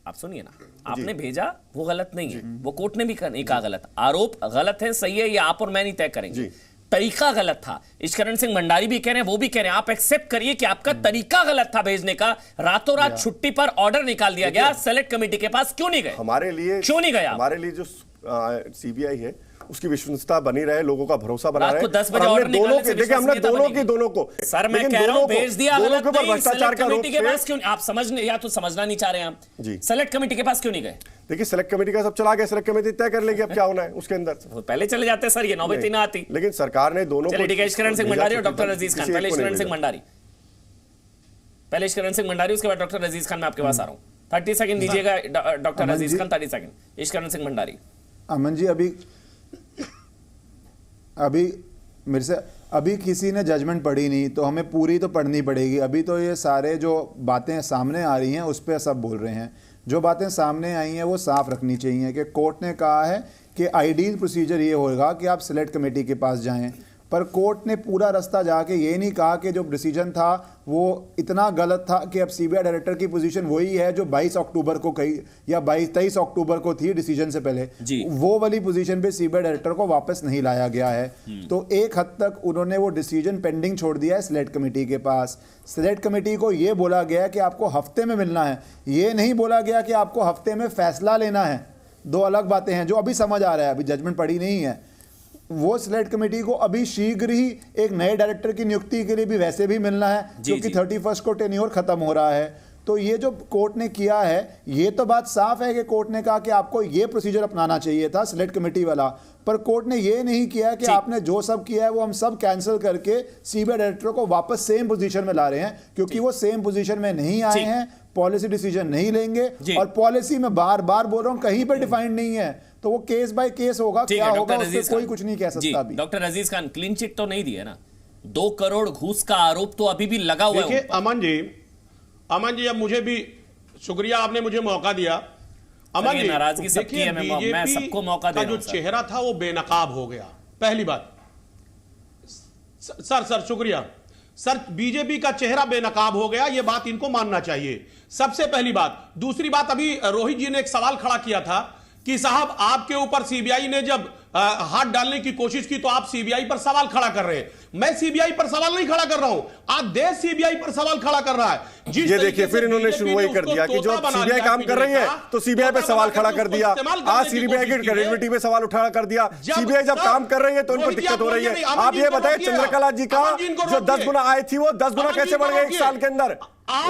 आप सुनिए ना, आपने भेजा वो गलत नहीं है, वो कोर्ट ने भी नहीं कहा गलत, आरोप गलत है सही है ये आप और मैं नहीं तय करेंगे, तरीका गलत था। ईश्वरन सिंह भंडारी भी कह रहे हैं, वो भी कह रहे हैं, आप एक्सेप्ट करिए कि आपका तरीका गलत था भेजने का। रातों रात छुट्टी पर ऑर्डर निकाल दिया गया, सेलेक्ट कमेटी के पास क्यों नहीं गए?
हमारे लिए
क्यों नहीं गया?
हमारे लिए जो सीबीआई है उसकी विश्वसनीयता बनी रहे, लोगों का भरोसा बना रहे।
10 बजे ऑर्डर निकालने से
देखिए हमने दोनों को
सर मैं कह रहा हूं भेज दिया,
दोनों के ऊपर भ्रष्टाचार का आरोप
के पास क्यों आप समझने या तो समझना नहीं चाह रहे हैं आप जी, सेलेक्ट कमेटी के पास क्यों नहीं गए?
देखिए सेलेक्ट कमेटी का सब चला गया, सेलेक्ट कमेटी तय कर लेगी अब क्या होना है उसके अंदर।
पहले चले जाते सर, ये 9 आती,
लेकिन सरकार ने दोनों को।
ईश्वरण सिंह भंडारी और डॉक्टर अजीज खान, पहले ईश्वरण सिंह भंडारी, पहले ईश्वरण सिंह भंडारी, उसके बाद डॉक्टर अजीज खान। मैं आपके पास आ रहा हूँ, 30 सेकंड दीजिएगा डॉक्टर अजीज खान, 30 सेकंड ईश्वरण सिंह भंडारी।
अमन जी अभी मेरे से अभी किसी ने जजमेंट पढ़ी नहीं, तो हमें पूरी तो पढ़नी पड़ेगी। अभी तो ये सारे जो बातें सामने आ रही हैं उस पर सब बोल रहे हैं। जो बातें सामने आई हैं वो साफ रखनी चाहिए कि कोर्ट ने कहा है कि आइडियल प्रोसीजर ये होगा कि आप सिलेक्ट कमेटी के पास जाएं, पर कोर्ट ने पूरा रास्ता जाके ये नहीं कहा कि जो डिसीजन था वो इतना गलत था कि अब सीबीआई डायरेक्टर की पोजीशन वही है जो 22 अक्टूबर को कही या 23 अक्टूबर को थी डिसीजन से पहले, वो वाली पोजीशन पे सीबीआई डायरेक्टर को वापस नहीं लाया गया है। तो एक हद तक उन्होंने वो डिसीजन पेंडिंग छोड़ दिया है सिलेक्ट कमेटी के पास। सिलेक्ट कमेटी को ये बोला गया कि आपको हफ्ते में मिलना है, ये नहीं बोला गया कि आपको हफ्ते में फैसला लेना है। दो अलग बातें हैं जो अभी समझ आ रहा है, अभी जजमेंट पड़ी नहीं है। वो सिलेक्ट कमेटी को अभी शीघ्र ही एक नए डायरेक्टर की नियुक्ति के लिए भी वैसे भी मिलना है क्योंकि 31 को टेन्योर खत्म हो रहा है। तो ये जो कोर्ट ने किया है, ये तो बात साफ है कि कोर्ट ने कहा कि आपको ये प्रोसीजर अपनाना चाहिए था सिलेक्ट कमेटी वाला, पर कोर्ट ने ये नहीं किया कि आपने जो सब किया है वो हम सब कैंसिल करके सीबीआई डायरेक्टर को वापस सेम पोजीशन में ला रहे हैं, क्योंकि वो सेम पोजीशन में नहीं आए हैं, पॉलिसी डिसीजन नहीं लेंगे, और पॉलिसी में बार बार बोल रहा हूं कहीं पर डिफाइंड नहीं है, तो वो केस बाय केस होगा, क्या होगा उससे कोई कुछ नहीं कह सकता। अभी
डॉक्टर अजीज खान क्लीन चिट तो नहीं दी है ना, 2 करोड़ घूस का आरोप तो अभी भी लगा हुआ है।
अमन जी अब मुझे भी शुक्रिया, आपने मुझे मौका दिया। अमन जी
नाराजगी सबकी है, मैं सबको मौका दे रहा हूं।
जो चेहरा था वो बेनकाब हो गया, पहली बात। सर शुक्रिया सर, बीजेपी का चेहरा बेनकाब हो गया, ये बात इनको मानना चाहिए, सबसे पहली बात। दूसरी बात, अभी रोहित जी ने एक सवाल खड़ा किया था कि साहब आपके ऊपर सीबीआई ने जब हाथ डालने की कोशिश की तो आप सीबीआई पर सवाल खड़ा कर रहे हैं। मैं सीबीआई पर सवाल नहीं खड़ा कर रहा हूं, आज देश सीबीआई पर सवाल खड़ा कर रहा है।
ये देखिए फिर इन्होंने शुरू वही कर दिया कि जो सीबीआई काम कर रही है तो सीबीआई पे सवाल खड़ा कर दिया, आज सीबीआई की क्रेडिबिलिटी पे सवाल उठा कर दिया। सीबीआई जब काम कर रही है तो उनको दिक्कत हो रही है। आप ये बताइए चंद्रकला जी का जो 10 गुना आय थी वो 10 गुना कैसे बढ़ गई एक साल के अंदर?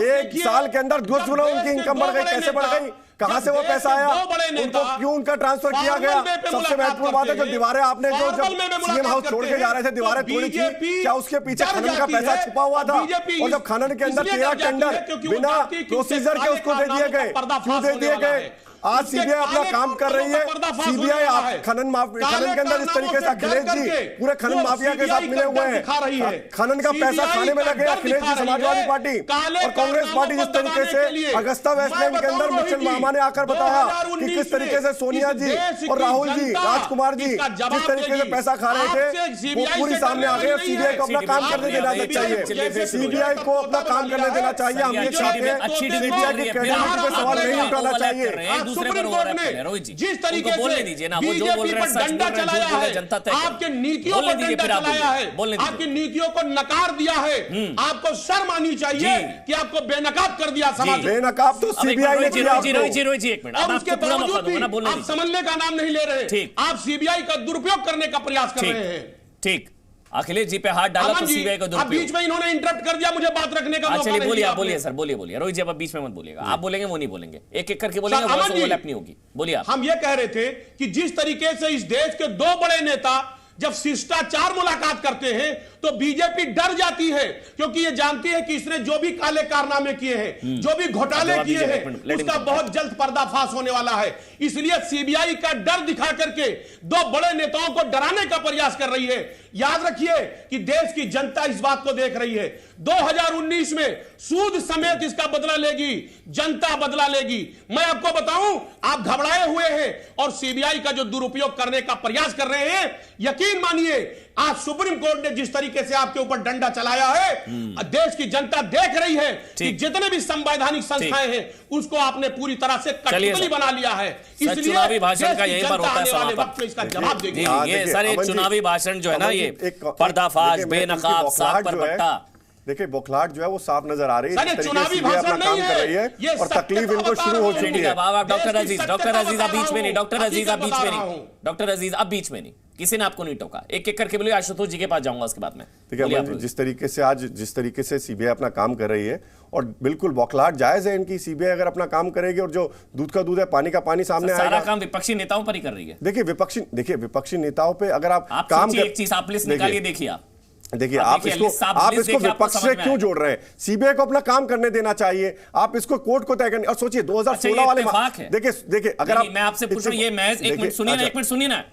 एक साल के अंदर 10 गुना उनकी इनकम बढ़ गई, कैसे बढ़ गई? कहां से वो पैसा आया? उनको क्यों उनका ट्रांसफर किया गया? सबसे महत्वपूर्ण बात है जो दीवारें आपने जो जब सीएम हाउस छोड़ के जा रहे थे दीवारें तोड़ी थी, क्या उसके पीछे खनन का पैसा छुपा हुआ था? और जब खनन के अंदर 13 टेंडर बिना प्रोसीजर के उसको दे दिए गए, क्यों दे दिए गए? आज सीबीआई अपना काम कर रही है। सीबीआई खनन के अंदर इस तरीके से अखिलेश जी पूरे खनन माफिया के साथ मिले हुए हैं। खनन का पैसा खाने में लगे अखिलेश जी, समाजवादी पार्टी और कांग्रेस पार्टी। जिस तरीके से अगस्ता वेस्टलैंड के अंदर मिशेल मामा ने आकर बताया कि किस तरीके से सोनिया जी और राहुल जी, राजकुमार जी जिस तरीके से पैसा खा रहे थे वो पूरी सामने आ गए। और सीबीआई को अपना काम करने देना चाहिए, सीबीआई को अपना काम करने देना चाहिए। हम ये चाहते हैं सीबीआई की क्रेडिबिलिटी पे सवाल नहीं उठाना चाहिए।
सुप्रीम कोर्ट ने जिस तरीके से बीजेपी पर डंडा चलाया है, आपके नीतियों पर डंडा चलाया है, आपकी नीतियों को नकार दिया है, आपको शर्म आनी चाहिए कि आपको बेनकाब कर दिया समाज।
बेनकाब तो सीबीआई ने किया।
और उसके बावजूद भी आप समझने का नाम नहीं ले रहे, आप सीबीआई का दुरुपयोग करने का प्रयास कर रहे हैं।
ठीक, अखिलेश जी पे हाथ डाला तो सीबीआई को दुरुपयोग।
बीच में इन्होंने इंटरप्ट कर दिया, मुझे बात रखने का मौका नहीं दिया।
बोलिए, आप बोलिए सर, बोलिए। रोहित जी अब बीच में मत बोलिएगा, आप बोलेंगे वो नहीं बोलेंगे, एक करके बोलेंगे, ओवरलैप नहीं होगी। बोलिए।
हम ये कह रहे थे कि जिस तरीके से इस देश के 2 बड़े नेता जब शिष्टाचार मुलाकात करते हैं तो बीजेपी डर जाती है, क्योंकि ये जानती है कि इसने जो भी काले कारनामे किए हैं, जो भी घोटाले किए हैं, उसका बहुत जल्द पर्दाफाश होने वाला है। इसलिए सीबीआई का डर दिखा करके 2 बड़े नेताओं को डराने का प्रयास कर रही है। याद रखिए कि देश की जनता इस बात को देख रही है। 2019 में सूद समेत इसका बदला लेगी, जनता बदला लेगी। मैं आपको बताऊं, आप घबराए हुए हैं और सीबीआई का जो दुरुपयोग करने का प्रयास कर रहे हैं, यकीन मानिए आज सुप्रीम कोर्ट ने जिस तरीके से आपके ऊपर डंडा चलाया है, देश की जनता देख रही है कि जितने भी संवैधानिक संस्थाएं हैं उसको आपने पूरी तरह से कठपुतली बना लिया है। इसलिए
चुनावी भाषण का यही पर होता है
समापन, इसका जवाब देंगे।
ये सारे चुनावी भाषण जो है ना, ये पर्दाफाश, बेनकाब, साग पर पट्टा,
देखिए बौखलाहट जो है वो साफ नजर आ रही है,
चुनावी भाषण
अपना काम कर रही है और तकलीफ इनको शुरू हो चुकी है।
डॉक्टर अजीज आप बीच में नहीं, डॉक्टर अजीज आप बीच में नहीं, डॉक्टर अजीज आप बीच में नहीं, किसी ने आपको नहीं टोका। एक एक करके बोलिए, आशुतोष जी के पास जाऊंगा उसके बाद में।
ठीक है, जिस तरीके से सीबीआई अपना काम कर रही है, और बिल्कुल बौखलाहट जायज है इनकी, सीबीआई अगर अपना काम करेगी और जो दूध का दूध है पानी का पानी सामने आएगा।
सारा काम विपक्षी नेताओं पर ही कर रही है।
देखिए विपक्षी नेताओं पे अगर आप काम
एक चीज आप लिस्ट निकालिए, देखिए
आप इसको विपक्ष से क्यों जोड़ रहे हैं? सीबीआई को अपना काम करने देना चाहिए, आप इसको कोर्ट को तय करने। और सोचिए 2016 वाले देखिए अगर
मैं आपसे पूछ रहा हूं, ये महज एक मिनट सुनिए ना,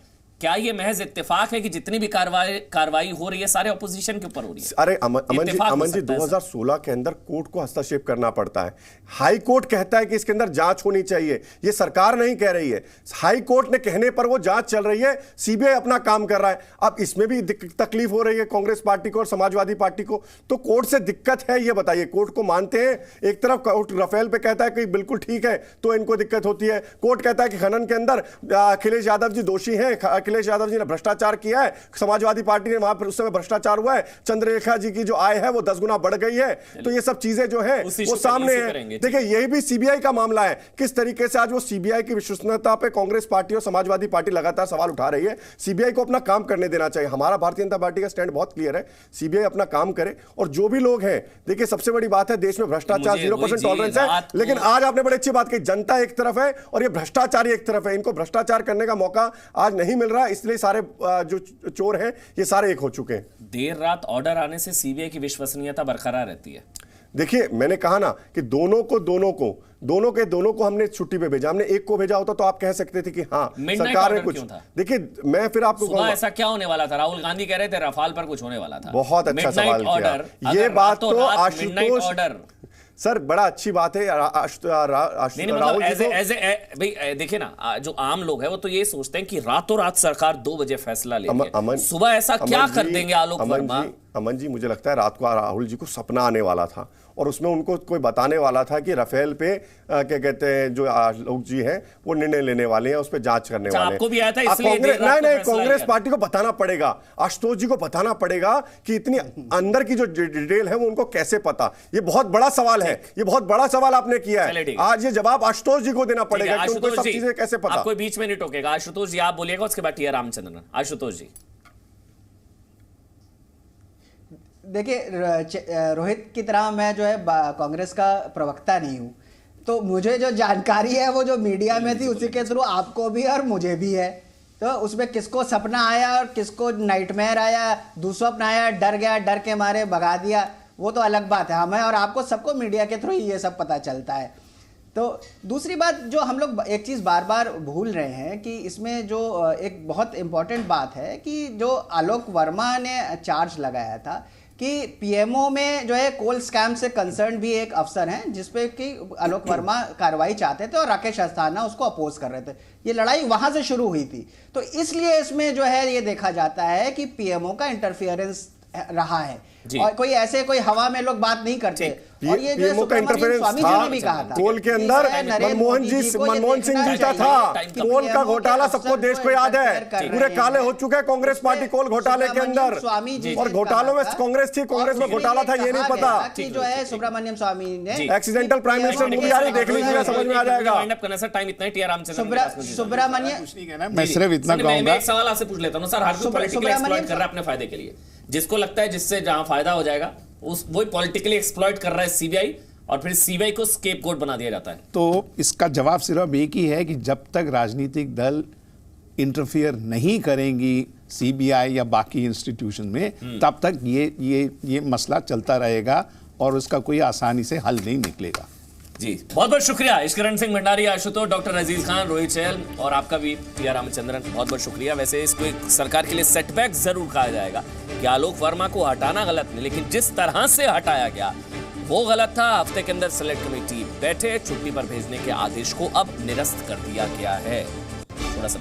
क्या ये महज इत्तेफाक है कि जितनी भी कार्रवाई हो रही है सारे ऑपोजिशन के ऊपर हो रही है?
अरे अमन जी 2016 के अंदर कोर्ट को हस्तक्षेप करना पड़ता है। हाई कोर्ट कहता है कि इसके अंदर जांच होनी चाहिए, ये सरकार नहीं कह रही है। हाई कोर्ट ने कहने पर वो जांच चल रही है, सीबीआई अपना काम कर रहा है। अब इसमें भी तकलीफ हो रही है कांग्रेस पार्टी को और समाजवादी पार्टी को, तो कोर्ट से दिक्कत है, ये बताइए। कोर्ट को मानते हैं, एक तरफ कोर्ट राफेल पे कहता है कि बिल्कुल ठीक है तो इनको दिक्कत होती है, कोर्ट कहता है कि खनन के अंदर अखिलेश यादव जी दोषी हैं, अखिलेश यादव जी ने भ्रष्टाचार किया है, समाजवादी पार्टी ने वहां पर उस समय भ्रष्टाचार हुआ है, चंद्रलेखा जी की जो आय है वो 10 गुना बढ़ गई है। तो ये सब चीजें जो है वो सामने है। देखिए यही भी सीबीआई का मामला है, किस तरीके से आज वो सीबीआई की विश्वसनीयता पे कांग्रेस पार्टी और समाजवादी पार्टी लगातार सवाल उठा रही है। सीबीआई को अपना काम करने देना चाहिए। हमारा भारतीय जनता पार्टी का स्टैंड बहुत क्लियर है, सीबीआई अपना काम करे। और जो भी लोग हैं, देखिए सबसे बड़ी बात है देश में भ्रष्टाचार 0% टॉलरेंस है, लेकिन आज आपने बड़ी अच्छी बात कही, जनता एक तरफ है और ये भ्रष्टाचारी एक तरफ है। इनको भ्रष्टाचार करने का मौका आज नहीं मिल रहा, इसलिए सारे जो चोर हैं ये सारे एक हो चुके हैं।
देर रात ऑर्डर आने से सीबीआई की विश्वसनीयता बरकरार रहती है।
देखिए मैंने कहा ना कि दोनों को हमने छुट्टी पे भेजा। हमने एक को भेजा होता तो आप कह सकते थे कि हाँ सरकार ने कुछ। देखिए मैं फिर आपको कहूंगा,
ऐसा क्या होने वाला था? राहुल गांधी कह रहे थे रफाल पर कुछ होने वाला था।
बहुत अच्छा सवाल किया। ये बात तो आशुतोष सर बड़ा अच्छी बात है।
देखिए ना, जो आम लोग हैं वो तो ये सोचते हैं कि रातों रात सरकार 2 बजे फैसला लेगी। सुबह ऐसा क्या कर देंगे आलोक वर्मा?
अमन जी मुझे लगता है रात को राहुल जी को सपना आने वाला था और उसमें उनको कोई बताने वाला था कि राफेल पे क्या कहते हैं जो आलोक जी हैं वो निर्णय लेने वाले हैं, उस पर जांच करने वाले हैं।
आपको भी आया था इसलिए
नहीं कांग्रेस पार्टी को बताना पड़ेगा, आशुतोष जी को बताना पड़ेगा कि इतनी अंदर की जो डिटेल है वो उनको कैसे पता। ये बहुत बड़ा सवाल है, ये बहुत बड़ा सवाल आपने किया है। आज ये जवाब आशुतोष जी को देना पड़ेगा कि उनको सब चीजें कैसे पता।
कोई बीच में नहीं टोकेगा। आशुतोष जी आप बोलिएगा, उसके बाद टी आर रामचंद्रन। आशुतोष जी
देखिए, रोहित की तरह मैं जो है कांग्रेस का प्रवक्ता नहीं हूं, तो मुझे जो जानकारी है वो जो मीडिया में थी उसी के थ्रू आपको भी और मुझे भी है। तो उसमें किसको सपना आया और किसको नाइटमेयर आया, दुस्वप्न आया, डर गया, डर के मारे भगा दिया, वो तो अलग बात है। हमें और आपको सबको मीडिया के थ्रू ही ये सब पता चलता है। तो दूसरी बात जो हम लोग एक चीज़ बार बार भूल रहे हैं कि इसमें जो एक बहुत इम्पॉर्टेंट बात है कि जो आलोक वर्मा ने चार्ज लगाया था कि पीएमओ में जो है कोल स्कैम से कंसर्न भी एक अफसर हैं जिसपे कि आलोक वर्मा कार्रवाई चाहते थे और राकेश अस्थाना उसको अपोज कर रहे थे। ये लड़ाई वहां से शुरू हुई थी। तो इसलिए इसमें जो है ये देखा जाता है कि पीएमओ का इंटरफियरेंस रहा है और कोई हवा में लोग बात नहीं करते। और ये जो स्वामी जी ने भी कहा था
कोल के अंदर मनमोहन सिंह जी का था, कोल का घोटाला सबको देश को याद है, पूरे काले हो चुके हैं कांग्रेस पार्टी कोल घोटाले के अंदर। और घोटालों में कांग्रेस थी, कांग्रेस में घोटाला था ये नहीं पता
कि जो है सुब्रमण्यम स्वामी ने
एक्सीडेंटल प्राइम मिनिस्टर मूवी आ रही, देख लीजिए समझ में आ जाएगा।
टाइम इतना ही
सुब्रमण्यम
मैं सिर्फ इतना कहूंगा,
एक सवाल आपसे पूछ लेता हूं सर, हर कोई पॉलिटिकली एक्सप्लॉइट कर रहा है अपने फायदे के लिए, जिसको लगता है जिससे जहां फायदा हो जाएगा उस वही पॉलिटिकली एक्सप्लॉइट कर रहा है सीबीआई, और फिर सीबीआई को स्केपगोट बना दिया जाता है।
तो इसका जवाब सिर्फ एक ही है कि जब तक राजनीतिक दल इंटरफियर नहीं करेंगी सीबीआई या बाकी इंस्टीट्यूशन में, तब तक ये मसला चलता रहेगा और उसका कोई आसानी से हल नहीं निकलेगा।
जी बहुत बहुत शुक्रिया इश्करण सिंह भंडारी, आशुतोष, डॉक्टर अजीज खान, रोहित चहल और आपका भी टी आर रामचंद्रन, बहुत बहुत शुक्रिया। वैसे इसको एक सरकार के लिए सेटबैक जरूर कहा जाएगा कि आलोक वर्मा को हटाना गलत नहीं, लेकिन जिस तरह से हटाया गया वो गलत था। हफ्ते के अंदर सेलेक्ट कमेटी बैठे, छुट्टी पर भेजने के आदेश को अब निरस्त कर दिया गया है। थोड़ा सा